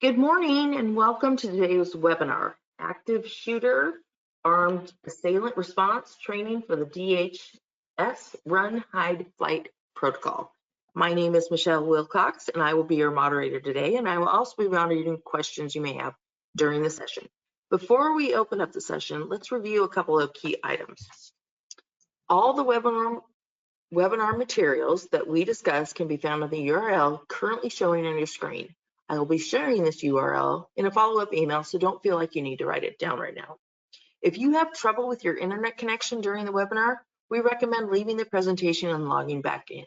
Good morning and welcome to today's webinar, Active Shooter Armed Assailant Response Training for the DHS Run, Hide, Flight Protocol. My name is Michelle Wilcox and I will be your moderator today, and I will also be monitoring questions you may have during the session. Before we open up the session, let's review a couple of key items. All the webinar materials that we discuss can be found on the URL currently showing on your screen. I will be sharing this URL in a follow-up email, so don't feel like you need to write it down right now. If you have trouble with your internet connection during the webinar, we recommend leaving the presentation and logging back in.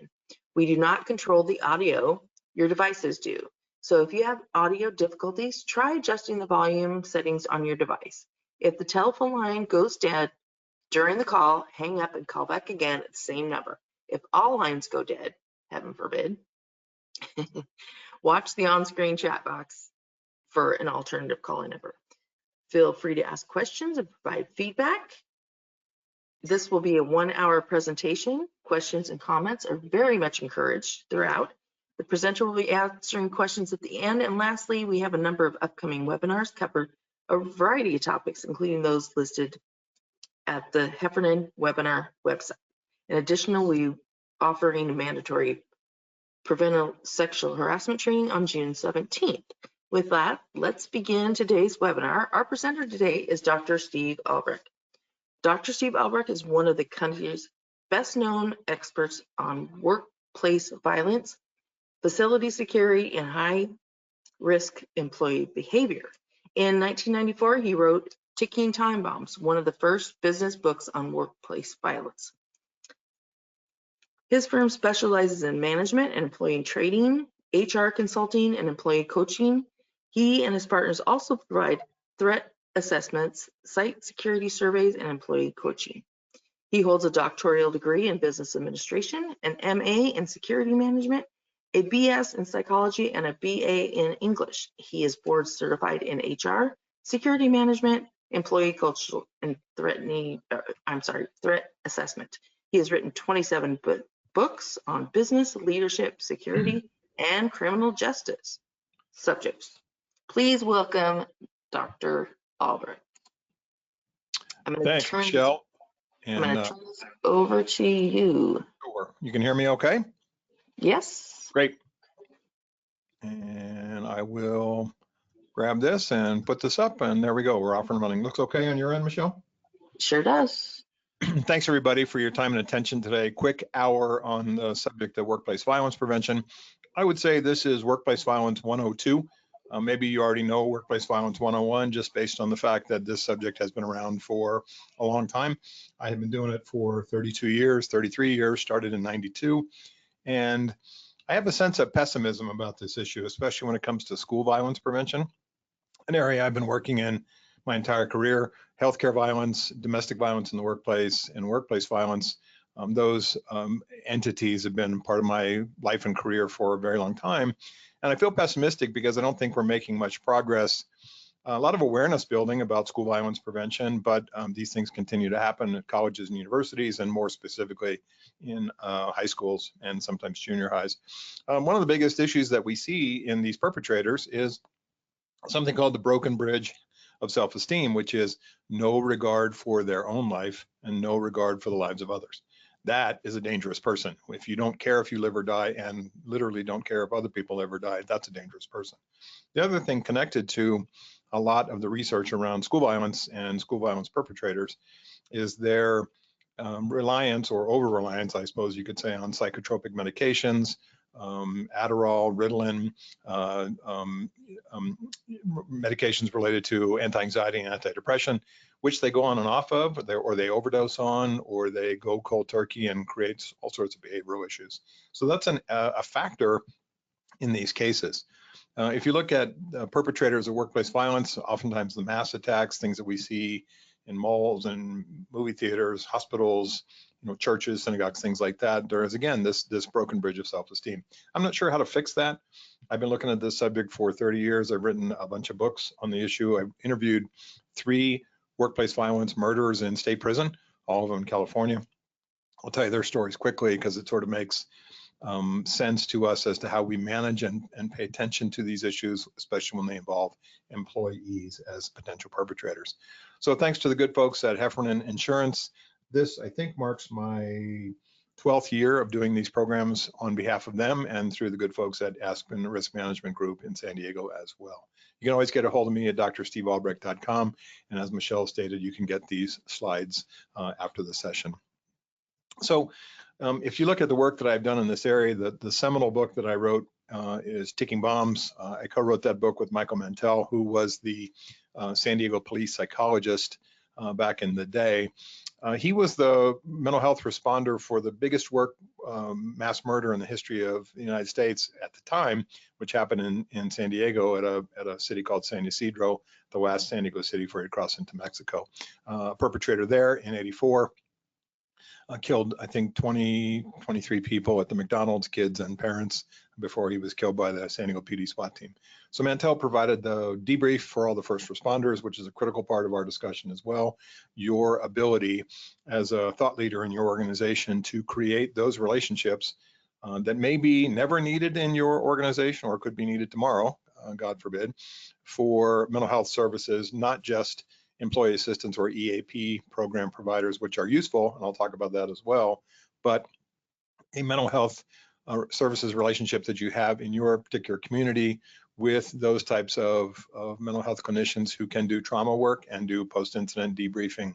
We do not control the audio, your devices do. So if you have audio difficulties, try adjusting the volume settings on your device. If the telephone line goes dead during the call, hang up and call back again at the same number. If all lines go dead, heaven forbid, watch the on-screen chat box for an alternative calling number. Feel free to ask questions and provide feedback. This will be a 1-hour presentation. Questions and comments are very much encouraged throughout. The presenter will be answering questions at the end. And lastly, we have a number of upcoming webinars cover a variety of topics, including those listed at the Heffernan webinar website. In addition, we offering a mandatory preventable sexual harassment training on June 17th. With that, let's begin today's webinar. Our presenter today is Dr. Steve Albrecht. Dr. Steve Albrecht is one of the country's best-known experts on workplace violence, facility security, and high-risk employee behavior. In 1994, he wrote Ticking Time Bombs, one of the first business books on workplace violence. His firm specializes in management and employee training, HR consulting, and employee coaching. He and his partners also provide threat assessments, site security surveys, and employee coaching. He holds a doctoral degree in business administration, an MA in security management, a BS in psychology, and a BA in English. He is board certified in HR, security management, employee cultural, and threat assessment. He has written 27 books on business, leadership, security, and criminal justice subjects. Please welcome Dr. Albrecht. Thanks, Michelle. I'm going to turn this over to you. Sure. You can hear me okay? Yes. Great. And I will grab this and put this up, and there we go. We're off and running. Looks okay on your end, Michelle? Sure does. Thanks, everybody, for your time and attention today. Quick hour on the subject of workplace violence prevention. I would say this is Workplace Violence 102. Maybe you already know Workplace Violence 101 just based on the fact that this subject has been around for a long time. I have been doing it for 32 years, 33 years, started in 92. And I have a sense of pessimism about this issue, especially when it comes to school violence prevention, an area I've been working in my entire career. Healthcare violence, domestic violence in the workplace, and workplace violence. Those entities have been part of my life and career for a very long time. And I feel pessimistic because I don't think we're making much progress. A lot of awareness building about school violence prevention, but these things continue to happen at colleges and universities, and more specifically in high schools and sometimes junior highs. One of the biggest issues that we see in these perpetrators is something called the broken bridge of self-esteem, which is no regard for their own life and no regard for the lives of others. That is a dangerous person. If you don't care if you live or die, and literally don't care if other people live or die, that's a dangerous person. The other thing connected to a lot of the research around school violence and school violence perpetrators is their reliance, or over-reliance, I suppose you could say, on psychotropic medications, Adderall, Ritalin, medications related to anti-anxiety and antidepressant, which they go on and off of, or they overdose on, or they go cold turkey and creates all sorts of behavioral issues. So that's a factor in these cases. If you look at perpetrators of workplace violence, oftentimes the mass attacks, things that we see in malls and movie theaters, hospitals, churches, synagogues, things like that, there is, again, this broken bridge of self-esteem. I'm not sure how to fix that. I've been looking at this subject for 30 years. I've written a bunch of books on the issue. I've interviewed 3 workplace violence murderers in state prison, all of them in California. I'll tell you their stories quickly because it sort of makes sense to us as to how we manage and pay attention to these issues, especially when they involve employees as potential perpetrators. So thanks to the good folks at Heffernan Insurance. This, I think, marks my 12th year of doing these programs on behalf of them and through the good folks at Aspen Risk Management Group in San Diego as well. You can always get a hold of me at drstevealbrecht.com. And as Michelle stated, you can get these slides after the session. So if you look at the work that I've done in this area, the seminal book that I wrote is Ticking Bombs. I co-wrote that book with Michael Mantell, who was the San Diego police psychologist back in the day. He was the mental health responder for the biggest mass murder in the history of the United States at the time, which happened in San Diego at a city called San Ysidro, the last San Diego city before you cross into Mexico. Perpetrator there in '84. Killed, I think, 23 people at the McDonald's, kids and parents, before he was killed by the San Diego PD SWAT team. So Mantell provided the debrief for all the first responders, which is a critical part of our discussion as well. Your ability as a thought leader in your organization to create those relationships that may be never needed in your organization or could be needed tomorrow, God forbid, for mental health services, not just employee assistance or EAP program providers, which are useful, and I'll talk about that as well, but a mental health services relationship that you have in your particular community with those types of mental health clinicians who can do trauma work and do post-incident debriefing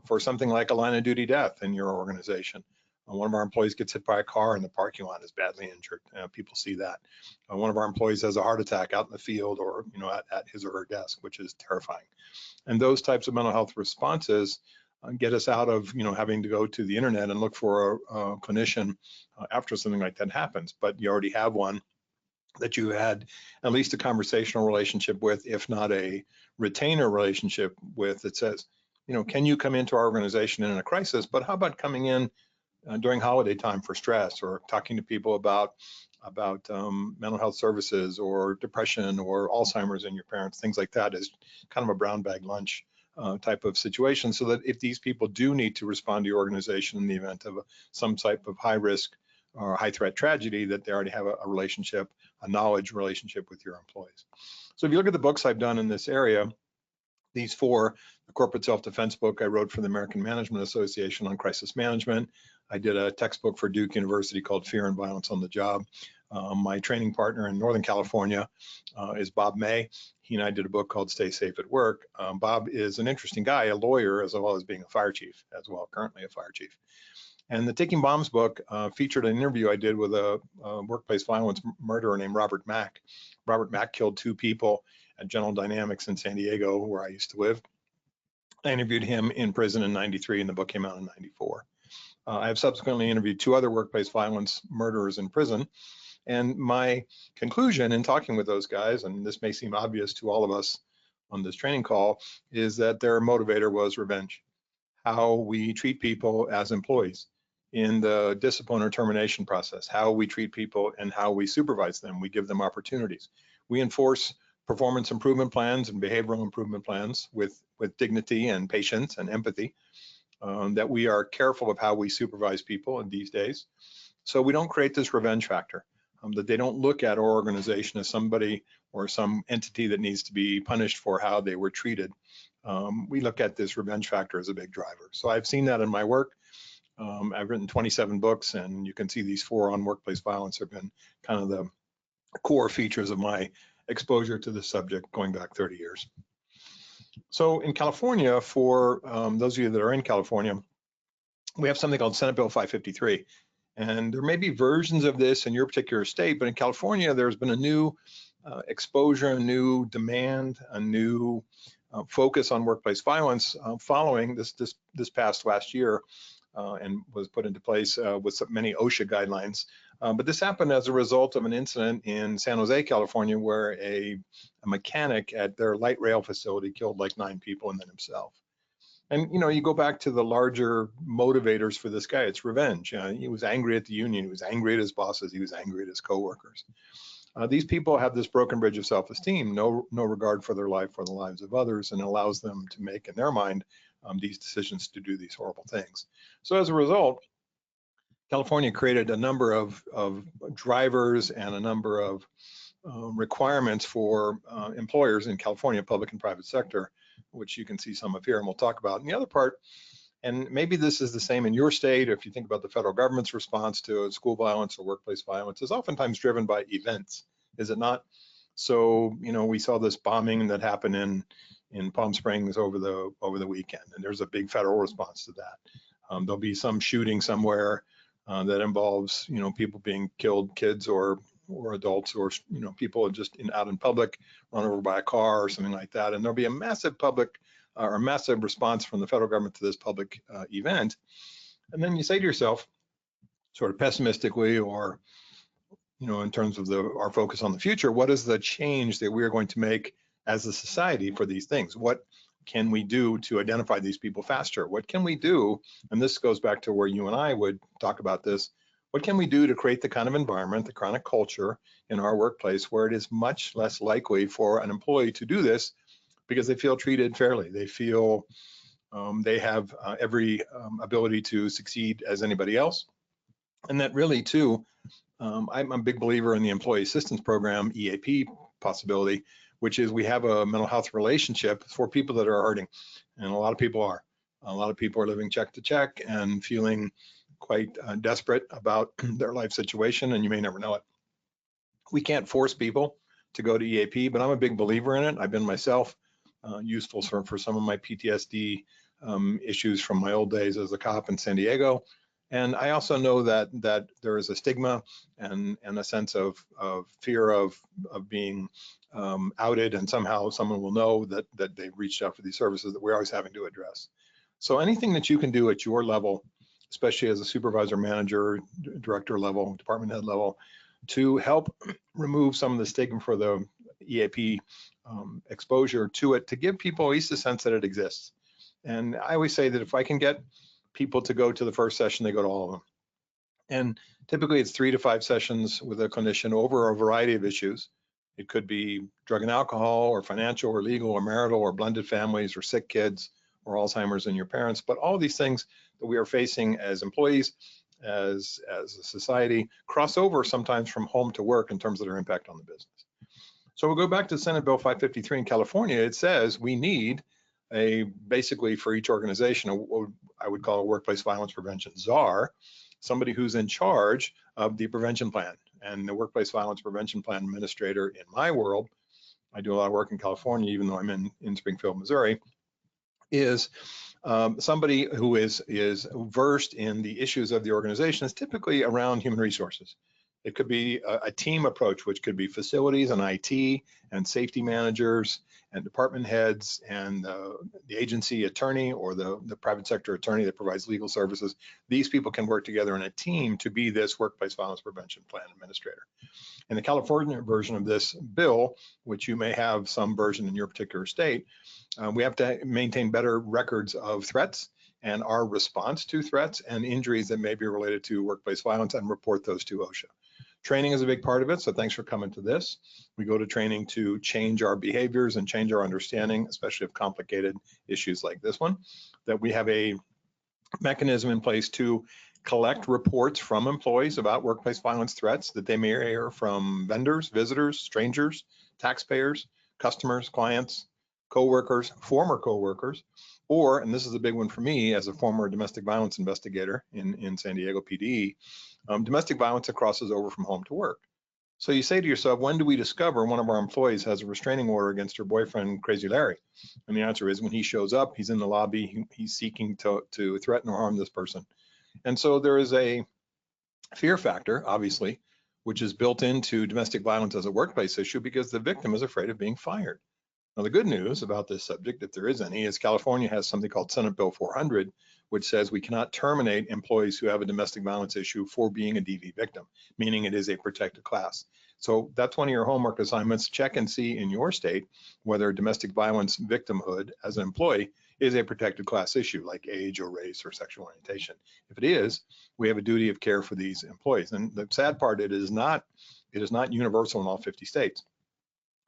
for something like a line of duty death in your organization. One of our employees gets hit by a car in the parking lot, is badly injured. People see that. One of our employees has a heart attack out in the field or at his or her desk, which is terrifying. And those types of mental health responses get us out of having to go to the internet and look for a clinician after something like that happens. But you already have one that you had at least a conversational relationship with, if not a retainer relationship with, that says, can you come into our organization in a crisis, but how about coming in during holiday time for stress, or talking to people about mental health services or depression or Alzheimer's in your parents, things like that, is kind of a brown bag lunch type of situation, so that if these people do need to respond to your organization in the event of some type of high risk or high threat tragedy, that they already have a relationship, a knowledge relationship with your employees. So if you look at the books I've done in this area, these four, the corporate self-defense book I wrote for the American Management Association on crisis management. I did a textbook for Duke University called Fear and Violence on the Job. My training partner in Northern California is Bob May. He and I did a book called Stay Safe at Work. Bob is an interesting guy, a lawyer, as well as being a fire chief as well, currently a fire chief. And the Ticking Bombs book featured an interview I did with a workplace violence murderer named Robert Mack. Robert Mack killed 2 people at General Dynamics in San Diego, where I used to live. I interviewed him in prison in '93, and the book came out in '94. I have subsequently interviewed 2 other workplace violence murderers in prison. And my conclusion in talking with those guys, and this may seem obvious to all of us on this training call, is that their motivator was revenge. How we treat people as employees in the discipline or termination process, how we treat people and how we supervise them. We give them opportunities. We enforce performance improvement plans and behavioral improvement plans with dignity and patience and empathy, that we are careful of how we supervise people in these days. So we don't create this revenge factor, that they don't look at our organization as somebody or some entity that needs to be punished for how they were treated. We look at this revenge factor as a big driver. So I've seen that in my work. I've written 27 books, and you can see these 4 on workplace violence have been kind of the core features of my exposure to this subject going back 30 years. So in California, for those of you that are in California, we have something called Senate Bill 553. And there may be versions of this in your particular state, but in California, there's been a new exposure, a new demand, a new focus on workplace violence following this past last year, and was put into place with many OSHA guidelines. But this happened as a result of an incident in San Jose, California, where a mechanic at their light rail facility killed like 9 people and then himself. And you go back to the larger motivators for this guy, it's revenge. He was angry at the union, he was angry at his bosses, he was angry at his coworkers. These people have this broken bridge of self-esteem, no regard for their life or the lives of others, and allows them to make, in their mind, these decisions to do these horrible things. So as a result, California created a number of drivers and a number of requirements for employers in California, public and private sector, which you can see some of here and we'll talk about. And the other part, and maybe this is the same in your state, or if you think about the federal government's response to school violence or workplace violence, is oftentimes driven by events, is it not? So, you know, we saw this bombing that happened in Palm Springs over the weekend, and there's a big federal response to that. There'll be some shooting somewhere that involves, you know, people being killed, kids or adults, or, you know, people just out in public, run over by a car or something like that, and there'll be a massive public or massive response from the federal government to this public event. And then you say to yourself, sort of pessimistically, or, you know, in terms of our focus on the future, what is the change that we are going to make as a society for these things? What can we do to identify these people faster? What can we do? And this goes back to where you and I would talk about this. What can we do to create the kind of environment, the kind of culture in our workplace where it is much less likely for an employee to do this because they feel treated fairly? They feel they have every ability to succeed as anybody else. And that really, too, I'm a big believer in the Employee Assistance Program, EAP possibility, which is we have a mental health relationship for people that are hurting. And a lot of people are. A lot of people are living check to check and feeling quite desperate about their life situation, and you may never know it. We can't force people to go to EAP, but I'm a big believer in it. I've been myself useful for some of my PTSD issues from my old days as a cop in San Diego. And I also know that there is a stigma and a sense of fear of being outed, and somehow someone will know that they've reached out for these services that we're always having to address. So anything that you can do at your level, especially as a supervisor, manager, director level, department head level, to help remove some of the stigma for the EAP exposure to it, to give people at least a sense that it exists. And I always say that if I can get people to go to the first session, they go to all of them. And typically it's 3 to 5 sessions with a clinician over a variety of issues. It could be drug and alcohol, or financial, or legal, or marital, or blended families, or sick kids, or Alzheimer's in your parents. But all these things that we are facing as employees, as a society, cross over sometimes from home to work in terms of their impact on the business. So we'll go back to Senate Bill 553 in California. It says we need basically for each organization, what I would call a workplace violence prevention czar, somebody who's in charge of the prevention plan. And the workplace violence prevention plan administrator in my world, I do a lot of work in California, even though I'm in Springfield, Missouri, is somebody who is versed in the issues of the organization, is typically around human resources. It could be a team approach, which could be facilities and IT and safety managers and department heads and the agency attorney or the private sector attorney that provides legal services. These people can work together in a team to be this workplace violence prevention plan administrator. In the California version of this bill, which you may have some version in your particular state, we have to maintain better records of threats and our response to threats and injuries that may be related to workplace violence, and report those to OSHA. Training is a big part of it, so thanks for coming to this. We go to training to change our behaviors and change our understanding, especially of complicated issues like this one, that we have a mechanism in place to collect reports from employees about workplace violence threats that they may hear from vendors, visitors, strangers, taxpayers, customers, clients, coworkers, former coworkers, or, and this is a big one for me as a former domestic violence investigator in San Diego PD, domestic violence that crosses over from home to work. So you say to yourself, when do we discover one of our employees has a restraining order against her boyfriend, Crazy Larry? And the answer is when he shows up, he's in the lobby, he's seeking to threaten or harm this person. And so there is a fear factor, obviously, which is built into domestic violence as a workplace issue because the victim is afraid of being fired. Now, the good news about this subject, if there is any, is California has something called Senate Bill 400, which says we cannot terminate employees who have a domestic violence issue for being a DV victim, meaning it is a protected class. So that's one of your homework assignments. Check and see in your state whether domestic violence victimhood as an employee is a protected class issue, like age or race or sexual orientation. If it is, we have a duty of care for these employees. And the sad part, it is not universal in all 50 states.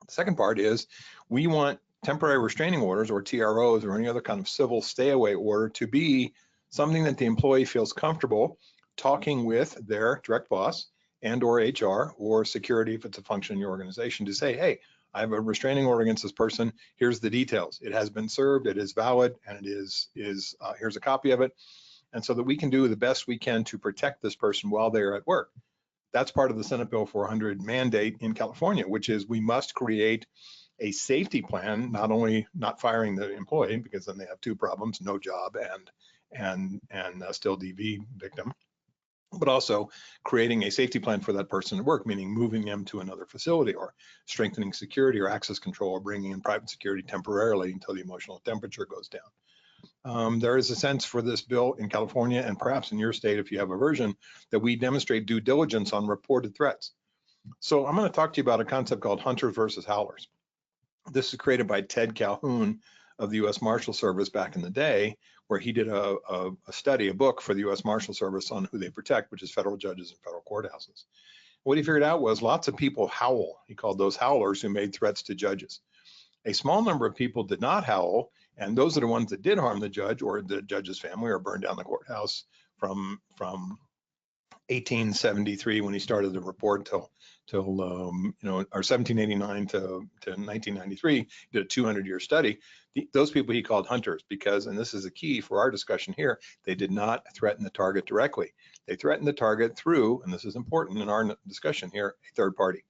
The second part is we want temporary restraining orders, or TROs, or any other kind of civil stay away order, to be something that the employee feels comfortable talking with their direct boss and or HR or security if it's a function in your organization to say, hey, I have a restraining order against this person. Here's the details. It has been served, it is valid, and it is here's a copy of it. And so that we can do the best we can to protect this person while they're at work. That's part of the Senate Bill 400 mandate in California, which is we must create a safety plan, not only not firing the employee, because then they have two problems, no job and still DV victim, but also creating a safety plan for that person at work, meaning moving them to another facility or strengthening security or access control or bringing in private security temporarily until the emotional temperature goes down. There is a sense for this bill in California and perhaps in your state, if you have a version, that we demonstrate due diligence on reported threats. So I'm going to talk to you about a concept called hunters versus howlers. This is created by Ted Calhoun of the U.S. Marshal Service back in the day, where he did a study, a book for the U.S. Marshal Service on who they protect, which is federal judges and federal courthouses. What he figured out was lots of people howl. He called those howlers who made threats to judges. A small number of people did not howl, and those are the ones that did harm the judge or the judge's family or burned down the courthouse from 1873 when he started the report till or 1789 to 1993, did a 200-year study. Those people he called hunters because, and this is the key for our discussion here, they did not threaten the target directly. They threatened the target through, and this is important in our discussion here, a third party.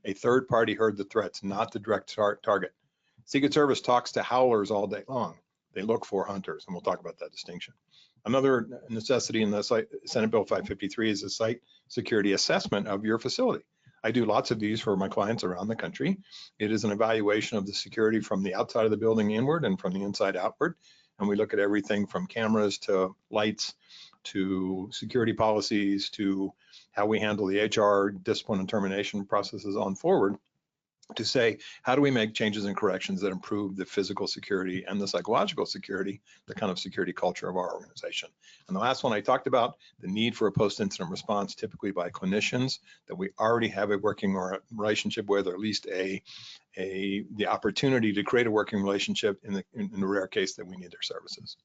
A third party heard the threats, not the direct target. Secret Service talks to howlers all day long. They look for hunters, and we'll talk about that distinction. Another necessity in the Senate Bill 553 is a site security assessment of your facility. I do lots of these for my clients around the country. It is an evaluation of the security from the outside of the building inward and from the inside outward. And we look at everything from cameras to lights to security policies to how we handle the HR discipline and termination processes on forward, to say, how do we make changes and corrections that improve the physical security and the psychological security, the kind of security culture of our organization. And the last one I talked about, the need for a post-incident response, typically by clinicians that we already have a working relationship with, or at least the opportunity to create a working relationship in the rare case that we need their services.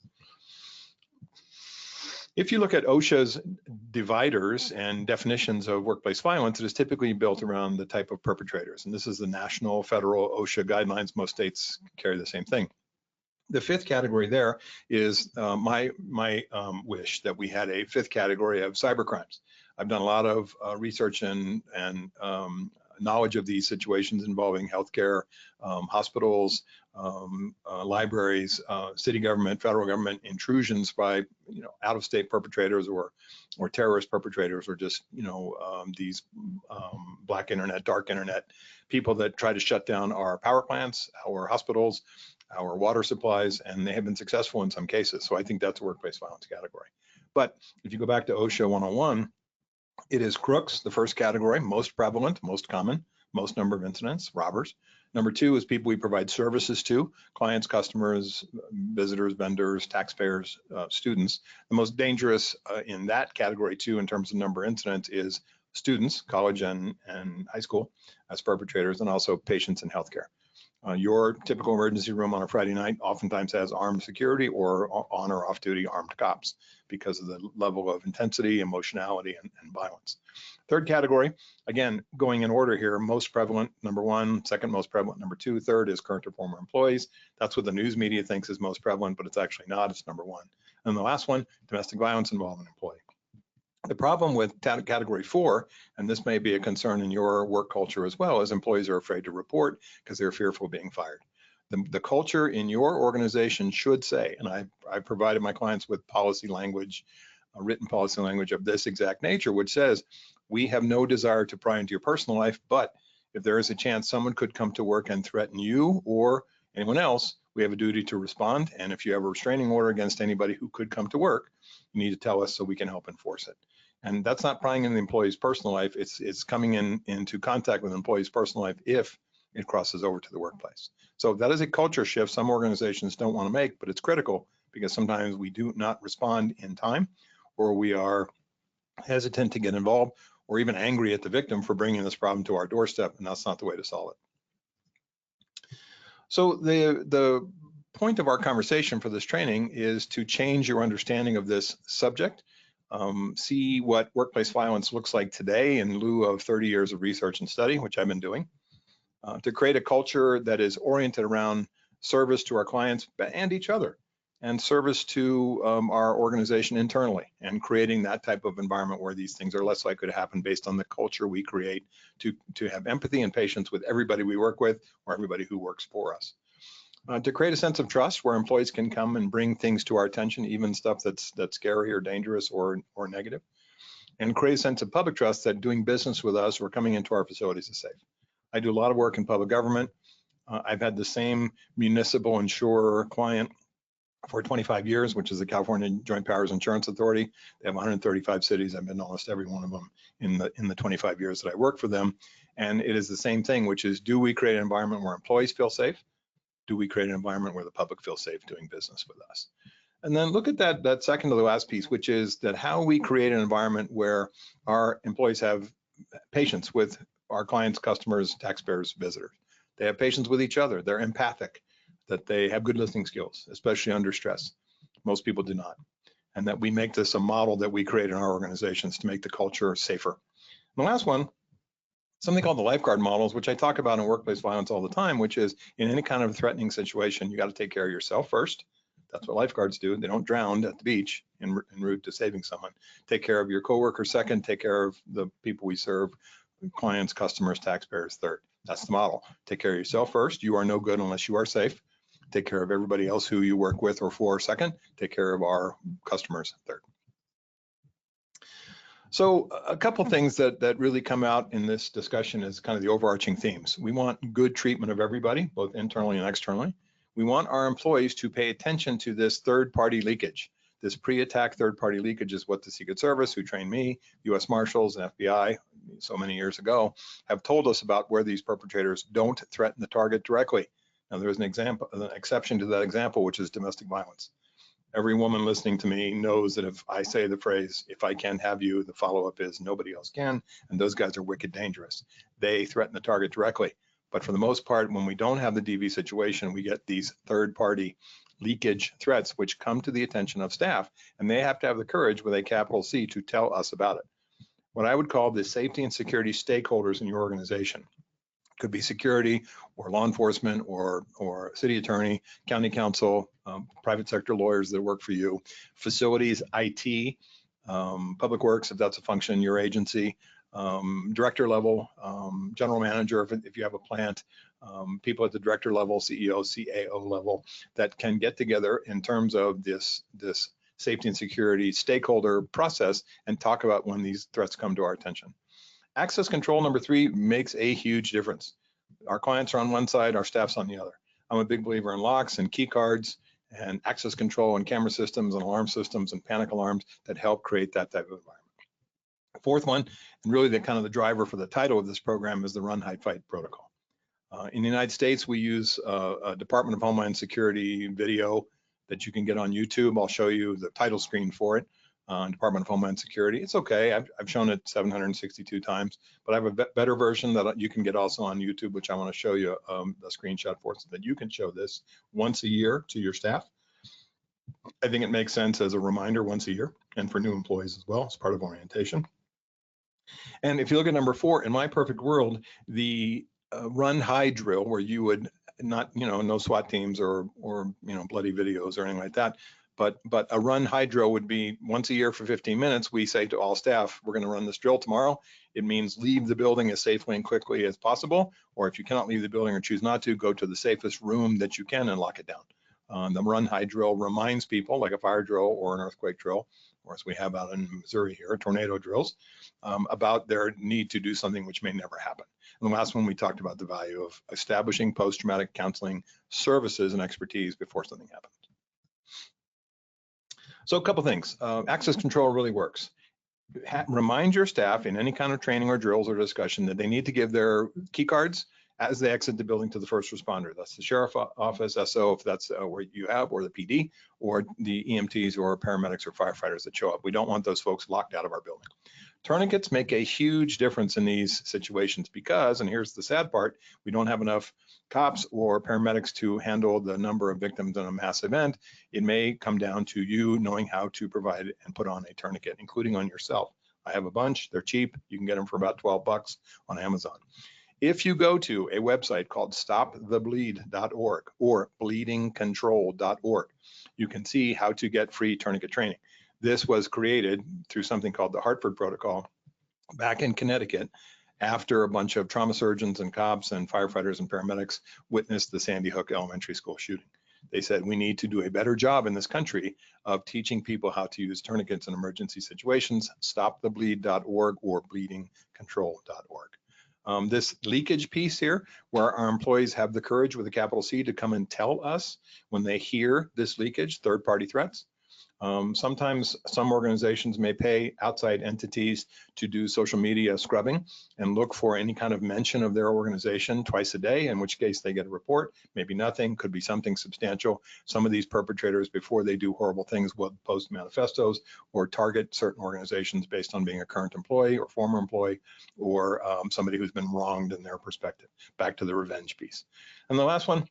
If you look at OSHA's dividers and definitions of workplace violence, it is typically built around the type of perpetrators. And this is the national, federal OSHA guidelines. Most states carry the same thing. The fifth category there is my wish that we had a fifth category of cybercrimes. I've done a lot of research and knowledge of these situations involving healthcare, hospitals, libraries, city government, federal government intrusions by out-of-state perpetrators or terrorist perpetrators, or just these black internet, dark internet people that try to shut down our power plants, our hospitals, our water supplies, and they have been successful in some cases. So I think that's a workplace violence category. But if you go back to OSHA 101, it is crooks, the first category, most prevalent, most common, most number of incidents, robbers. Number two is people we provide services to, clients, customers, visitors, vendors, taxpayers, students. The most dangerous in that category too, in terms of number of incidents, is students, college and high school as perpetrators, and also patients in healthcare. Your typical emergency room on a Friday night oftentimes has armed security or on or off duty armed cops because of the level of intensity, emotionality, and violence. Third category, again, going in order here, most prevalent, number one, second most prevalent, number two, third is current or former employees. That's what the news media thinks is most prevalent, but it's actually not, it's number one. And the last one, domestic violence involving an employee. The problem with category 4, and this may be a concern in your work culture as well, is employees are afraid to report because they're fearful of being fired. The culture in your organization should say, and I provided my clients with policy language, written policy language of this exact nature, which says, we have no desire to pry into your personal life, but if there is a chance someone could come to work and threaten you or anyone else, we have a duty to respond. And if you have a restraining order against anybody who could come to work, you need to tell us so we can help enforce it. And that's not prying into the employee's personal life. It's coming into contact with the employee's personal life if it crosses over to the workplace. So that is a culture shift some organizations don't want to make, but it's critical because sometimes we do not respond in time, or we are hesitant to get involved, or even angry at the victim for bringing this problem to our doorstep, and that's not the way to solve it. So the point of our conversation for this training is to change your understanding of this subject. see what workplace violence looks like today in lieu of 30 years of research and study, which I've been doing, to create a culture that is oriented around service to our clients and each other, and service to our organization internally, and creating that type of environment where these things are less likely to happen based on the culture we create to have empathy and patience with everybody we work with or everybody who works for us. To create a sense of trust where employees can come and bring things to our attention, even stuff that's scary or dangerous or negative, and create a sense of public trust that doing business with us or coming into our facilities is safe. I do a lot of work in public government. I've had the same municipal insurer client for 25 years, which is the California Joint Powers Insurance Authority. They have 135 cities. I've been to almost every one of them in the 25 years that I work for them. And it is the same thing, which is, do we create an environment where employees feel safe? Do we create an environment where the public feels safe doing business with us? And then look at that second to the last piece, which is that how we create an environment where our employees have patience with our clients, customers, taxpayers, visitors. They have patience with each other. They're empathic, that they have good listening skills, especially under stress. Most people do not. And that we make this a model that we create in our organizations to make the culture safer. And the last one, something called the lifeguard models, which I talk about in workplace violence all the time, which is in any kind of threatening situation, you got to take care of yourself first. That's what lifeguards do. They don't drown at the beach en route to saving someone. Take care of your coworker second, take care of the people we serve, clients, customers, taxpayers third. That's the model. Take care of yourself first. You are no good unless you are safe. Take care of everybody else who you work with or for second. Take care of our customers third. So a couple things that really come out in this discussion is kind of the overarching themes. We want good treatment of everybody, both internally and externally. We want our employees to pay attention to this third-party leakage. This pre-attack third-party leakage is what the Secret Service, who trained me, U.S. Marshals, and FBI so many years ago, have told us about where these perpetrators don't threaten the target directly. Now, there's an exception to that example, which is domestic violence. Every woman listening to me knows that if I say the phrase, if I can't have you, the follow-up is nobody else can, and those guys are wicked dangerous. They threaten the target directly. But for the most part, when we don't have the DV situation, we get these third-party leakage threats, which come to the attention of staff, and they have to have the courage with a capital C to tell us about it. What I would call the safety and security stakeholders in your organization. Could be security or law enforcement or city attorney, county council, private sector lawyers that work for you, facilities, IT, public works, if that's a function in your agency, director level, general manager, if you have a plant, people at the director level, CEO, CAO level that can get together in terms of this safety and security stakeholder process and talk about when these threats come to our attention. Access control, number 3, makes a huge difference. Our clients are on one side, our staff's on the other. I'm a big believer in locks and key cards and access control and camera systems and alarm systems and panic alarms that help create that type of environment. Fourth one, and really the kind of the driver for the title of this program, is the Run, Hide, Fight protocol. In the United States, we use a Department of Homeland Security video that you can get on YouTube. I'll show you the title screen for it. Department of Homeland Security. It's okay. I've shown it 762 times, but I have a better version that you can get also on YouTube, which I want to show you a screenshot for, so that you can show this once a year to your staff. I think it makes sense as a reminder once a year, and for new employees as well as part of orientation. And if you look at number 4, in my perfect world, the run hide drill, where you would not, no SWAT teams or bloody videos or anything like that. But a run hide drill would be once a year for 15 minutes. We say to all staff, we're going to run this drill tomorrow. It means leave the building as safely and quickly as possible, or if you cannot leave the building or choose not to, go to the safest room that you can and lock it down. The run hide drill reminds people, like a fire drill or an earthquake drill, or as we have out in Missouri here, tornado drills, about their need to do something which may never happen. And the last one, we talked about the value of establishing post-traumatic counseling services and expertise before something happens. So a couple things. Access control really works. Remind your staff in any kind of training or drills or discussion that they need to give their key cards as they exit the building to the first responder. That's the sheriff office, SO, if that's where you have, or the PD, or the EMTs or paramedics or firefighters that show up. We don't want those folks locked out of our building. Tourniquets make a huge difference in these situations because, and here's the sad part, we don't have enough cops or paramedics to handle the number of victims in a mass event. It may come down to you knowing how to provide and put on a tourniquet, including on yourself. I have a bunch, they're cheap. You can get them for about 12 bucks on Amazon. If you go to a website called stopthebleed.org or bleedingcontrol.org, you can see how to get free tourniquet training. This was created through something called the Hartford Protocol back in Connecticut after a bunch of trauma surgeons and cops and firefighters and paramedics witnessed the Sandy Hook Elementary School shooting. They said we need to do a better job in this country of teaching people how to use tourniquets in emergency situations. Stopthebleed.org or bleedingcontrol.org. This leakage piece here, where our employees have the courage with a capital C to come and tell us when they hear this leakage, third-party threats. Sometimes some organizations may pay outside entities to do social media scrubbing and look for any kind of mention of their organization twice a day, in which case they get a report, maybe nothing, could be something substantial. Some of these perpetrators, before they do horrible things, will post manifestos or target certain organizations based on being a current employee or former employee or somebody who's been wronged in their perspective. Back to the revenge piece. And the last one,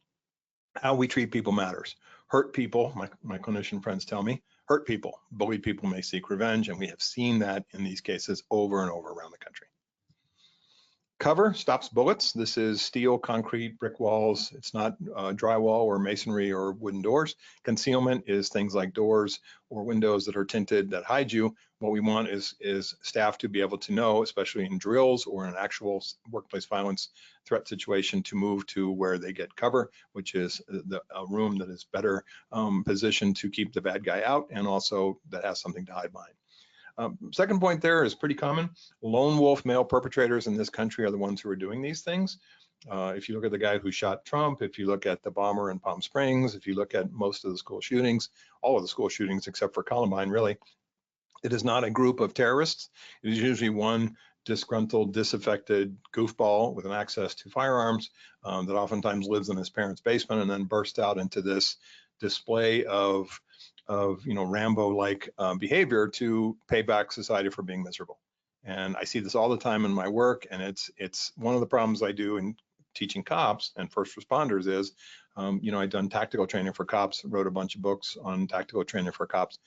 how we treat people matters. Hurt people, my clinician friends tell me, hurt people, bullied people may seek revenge, and we have seen that in these cases over and over around the country. Cover stops bullets. This is steel, concrete, brick walls. It's not drywall or masonry or wooden doors. Concealment is things like doors or windows that are tinted that hide you. What we want is staff to be able to know, especially in drills or in an actual workplace violence threat situation, to move to where they get cover, which is a room that is better positioned to keep the bad guy out and also that has something to hide behind. Second point there is pretty common. Lone wolf male perpetrators in this country are the ones who are doing these things. If you look at the guy who shot Trump, if you look at the bomber in Palm Springs, if you look at most of the school shootings, all of the school shootings except for Columbine, really, it is not a group of terrorists. It is usually one disgruntled, disaffected goofball with an access to firearms that oftentimes lives in his parents' basement and then bursts out into this display of Rambo-like behavior to pay back society for being miserable. And I see this all the time in my work, and it's one of the problems I do in teaching cops and first responders is, I've done tactical training for cops, wrote a bunch of books on tactical training for cops.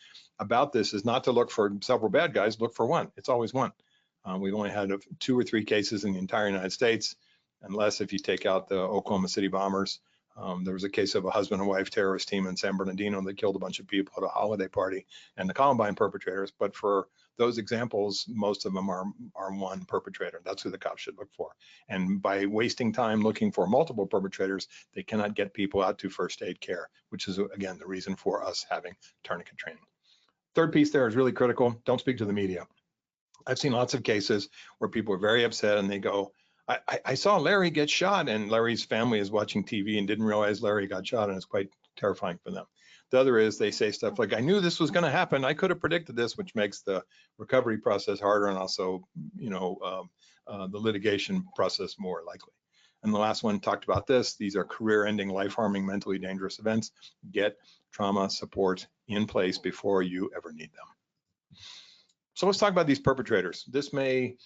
About this is not to look for several bad guys, look for one. It's always one. We've only had 2 or 3 cases in the entire United States, unless if you take out the Oklahoma City bombers. There was a case of a husband and wife terrorist team in San Bernardino that killed a bunch of people at a holiday party and the Columbine perpetrators. But for those examples, most of them are one perpetrator. That's who the cops should look for. And by wasting time looking for multiple perpetrators, they cannot get people out to first aid care, which is, again, the reason for us having tourniquet training. Third piece there is really critical. Don't speak to the media. I've seen lots of cases where people are very upset and they go, I saw Larry get shot, and Larry's family is watching TV and didn't realize Larry got shot, and it's quite terrifying for them. The other is they say stuff like, I knew this was going to happen. I could have predicted this, which makes the recovery process harder and also, the litigation process more likely. And the last one talked about this. These are career-ending, life-harming, mentally dangerous events. Get trauma support in place before you ever need them. So let's talk about these perpetrators. This may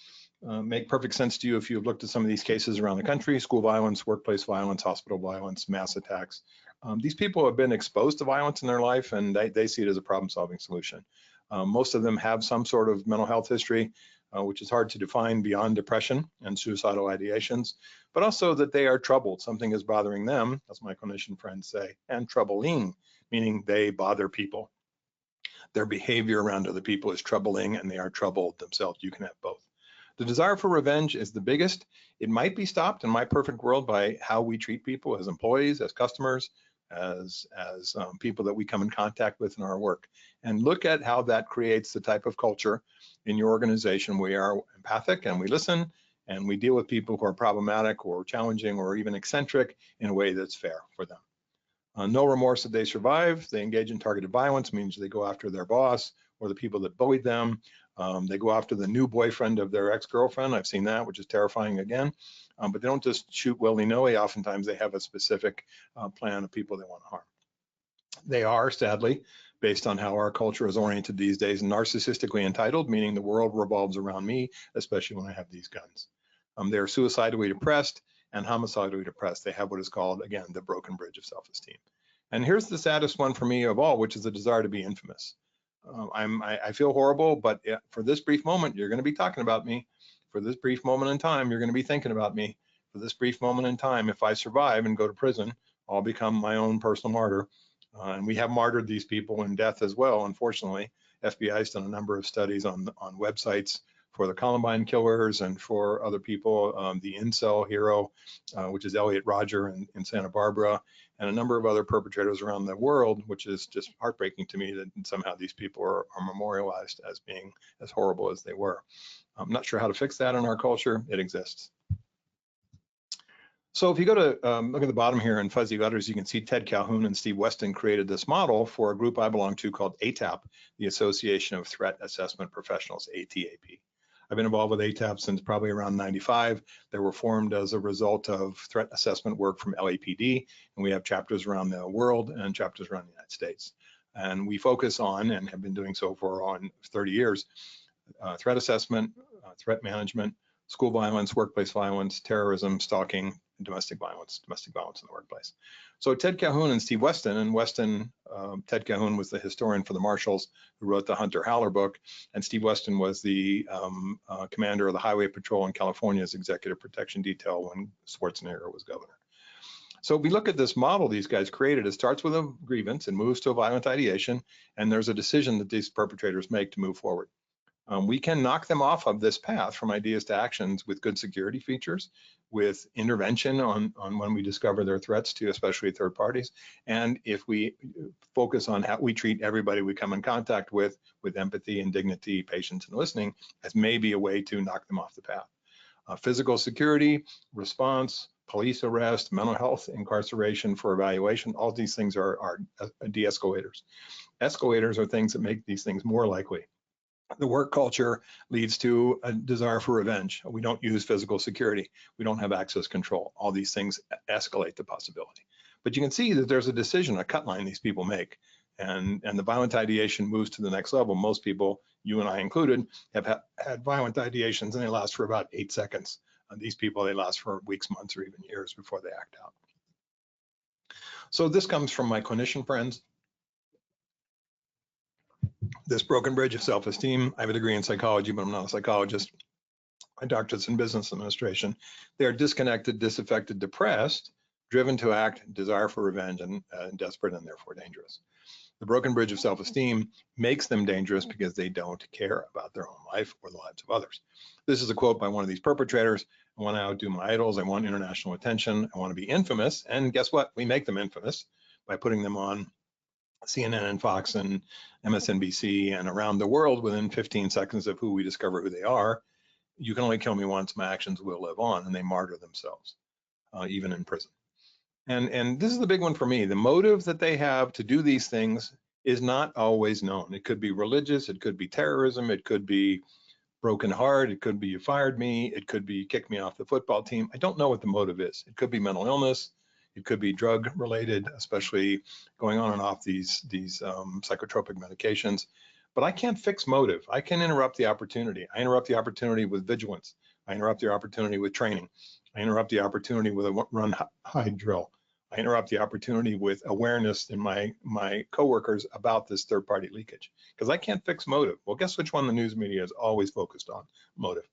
make perfect sense to you if you've looked at some of these cases around the country: school violence, workplace violence, hospital violence, mass attacks. These people have been exposed to violence in their life, and they see it as a problem-solving solution. Most of them have some sort of mental health history, which is hard to define beyond depression and suicidal ideations, but also that they are troubled. Something is bothering them, as my clinician friends say, and troubling, meaning they bother people. Their behavior around other people is troubling, and they are troubled themselves. You can have both. The desire for revenge is the biggest. It might be stopped in my perfect world by how we treat people as employees, as customers, as people that we come in contact with in our work. And look at how that creates the type of culture in your organization. We are empathic and we listen and we deal with people who are problematic or challenging or even eccentric in a way that's fair for them. No remorse that they survive. They engage in targeted violence, means they go after their boss or the people that bullied them. They go after the new boyfriend of their ex-girlfriend. I've seen that, which is terrifying again. But they don't just shoot willy-nilly. Oftentimes they have a specific plan of people they want to harm. They are, sadly, based on how our culture is oriented these days, narcissistically entitled, meaning the world revolves around me, especially when I have these guns. They're suicidally depressed and homicidally depressed. They have what is called, again, the broken bridge of self-esteem. And here's the saddest one for me of all, which is the desire to be infamous. I feel horrible, but for this brief moment, you're going to be talking about me. For this brief moment in time, you're going to be thinking about me. For this brief moment in time, if I survive and go to prison, I'll become my own personal martyr. And we have martyred these people in death as well, unfortunately. FBI's done a number of studies on websites for the Columbine killers and for other people, the incel hero, which is Elliot Rodger in Santa Barbara, and a number of other perpetrators around the world, which is just heartbreaking to me that somehow these people are memorialized as being as horrible as they were. I'm not sure how to fix that in our culture. It exists. So if you go to look at the bottom here in fuzzy letters, you can see Ted Calhoun and Steve Weston created this model for a group I belong to called ATAP, the Association of Threat Assessment Professionals, ATAP. I've been involved with ATAP since probably around 95. They were formed as a result of threat assessment work from LAPD, and we have chapters around the world and chapters around the United States. And we focus on, and have been doing so for 30 years, threat assessment, threat management, school violence, workplace violence, terrorism, stalking, and domestic violence in the workplace. So Ted Calhoun and Steve Weston, Ted Calhoun was the historian for the Marshals who wrote the Hunter Haller book, and Steve Weston was the commander of the Highway Patrol in California's Executive Protection Detail when Schwarzenegger was governor. So if we look at this model these guys created, it starts with a grievance and moves to a violent ideation, and there's a decision that these perpetrators make to move forward. We can knock them off of this path from ideas to actions with good security features, with intervention on when we discover their threats to especially third parties. And if we focus on how we treat everybody we come in contact with empathy and dignity, patience and listening, as maybe a way to knock them off the path. Physical security, response, police arrest, mental health, incarceration for evaluation, all these things are de-escalators. Escalators are things that make these things more likely. The work culture leads to a desire for revenge. We don't use physical security. We don't have access control. All these things escalate the possibility. But you can see that there's a decision, a cut line these people make. And the violent ideation moves to the next level. Most people, you and I included, have had violent ideations and they last for about 8 seconds. These people, they last for weeks, months, or even years before they act out. So this comes from my clinician friends. This broken bridge of self-esteem. I have a degree in psychology, but I'm not a psychologist. My doctorate's in business administration. They are disconnected, disaffected, depressed, driven to act, desire for revenge, and desperate and therefore dangerous. The broken bridge of self-esteem makes them dangerous because they don't care about their own life or the lives of others. This is a quote by one of these perpetrators. I want to outdo my idols. I want international attention. I want to be infamous. And guess what? We make them infamous by putting them on CNN and Fox and MSNBC and around the world within 15 seconds of who we discover who they are. You can only kill me once, my actions will live on, and they martyr themselves, even in prison. And this is the big one for me. The motive that they have to do these things is not always known. It could be religious, it could be terrorism, it could be broken heart, it could be you fired me, it could be kick me off the football team. I don't know what the motive is. It could be mental illness, it could be drug related, especially going on and off these psychotropic medications. But I can't fix motive. I can interrupt the opportunity. I interrupt the opportunity with vigilance. I interrupt the opportunity with training. I interrupt the opportunity with a run, hide drill. I interrupt the opportunity with awareness in my coworkers about this third-party leakage, because I can't fix motive. Well, guess which one the news media is always focused on? Motive.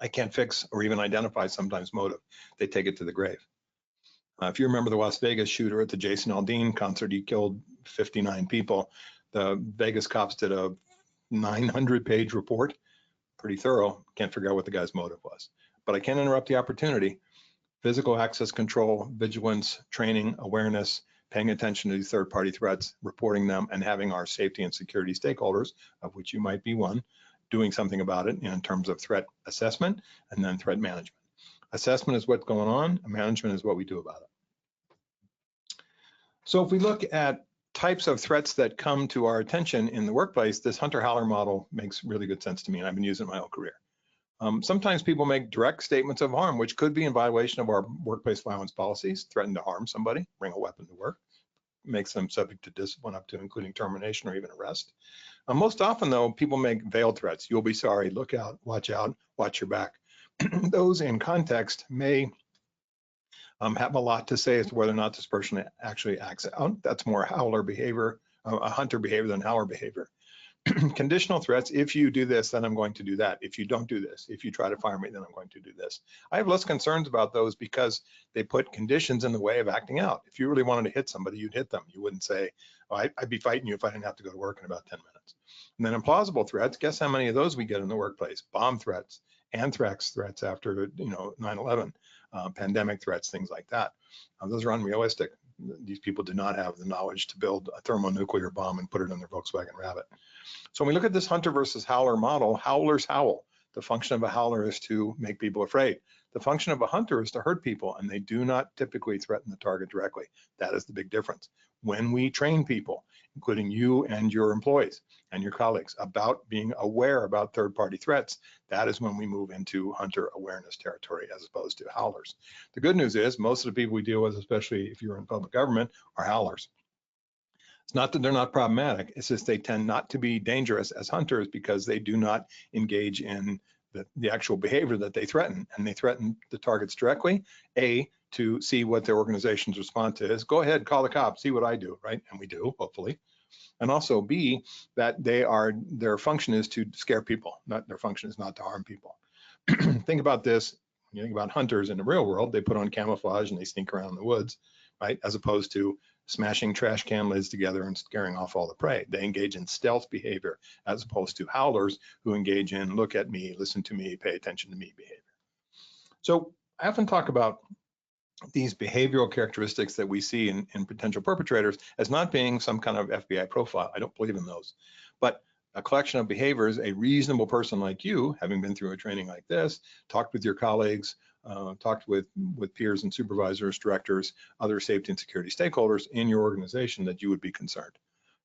I can't fix or even identify sometimes motive. They take it to the grave. If you remember the Las Vegas shooter at the Jason Aldean concert, he killed 59 people. The Vegas cops did a 900-page report, pretty thorough. Can't figure out what the guy's motive was. But I can interrupt the opportunity. Physical access control, vigilance, training, awareness, paying attention to these third-party threats, reporting them, and having our safety and security stakeholders, of which you might be one, doing something about it in terms of threat assessment and then threat management. Assessment is what's going on, and management is what we do about it. So if we look at types of threats that come to our attention in the workplace, this Hunter Haller model makes really good sense to me, and I've been using it my whole career. Sometimes people make direct statements of harm, which could be in violation of our workplace violence policies, threaten to harm somebody, bring a weapon to work, makes them subject to discipline up to including termination or even arrest. Most often though, people make veiled threats. You'll be sorry, look out, watch your back. Those in context may have a lot to say as to whether or not this person actually acts out. That's more howler behavior, a hunter behavior than howler behavior. Conditional threats, if you do this, then I'm going to do that. If you don't do this, if you try to fire me, then I'm going to do this. I have less concerns about those because they put conditions in the way of acting out. If you really wanted to hit somebody, you'd hit them. You wouldn't say, oh, I'd be fighting you if I didn't have to go to work in about 10 minutes. And then implausible threats, guess how many of those we get in the workplace? Bomb threats, anthrax threats after 9/11, pandemic threats, things like that. Those are unrealistic. These people do not have the knowledge to build a thermonuclear bomb and put it in their Volkswagen Rabbit. So when we look at this hunter versus howler model, howlers howl. The function of a howler is to make people afraid. The function of a hunter is to hurt people, and they do not typically threaten the target directly. That is the big difference. When we train people, including you and your employees and your colleagues, about being aware about third-party threats, that is when we move into hunter awareness territory as opposed to howlers. The good news is most of the people we deal with, especially if you're in public government, are howlers. It's not that they're not problematic, it's just they tend not to be dangerous as hunters because they do not engage in the actual behavior that they threaten, and they threaten the targets directly. A, to see what their organization's response is. Go ahead, call the cops, see what I do, right? And we do, hopefully. And also B, that their function is to scare people, not their function is not to harm people. Think about this, when you think about hunters in the real world, they put on camouflage and they sneak around in the woods, right? As opposed to smashing trash can lids together and scaring off all the prey. They engage in stealth behavior as opposed to howlers who engage in look at me, listen to me, pay attention to me behavior. So I often talk about these behavioral characteristics that we see in potential perpetrators as not being some kind of FBI profile. I don't believe in those, but a collection of behaviors. A reasonable person like you, having been through a training like this, talked with your colleagues, talked with peers and supervisors, directors, other safety and security stakeholders in your organization, that you would be concerned.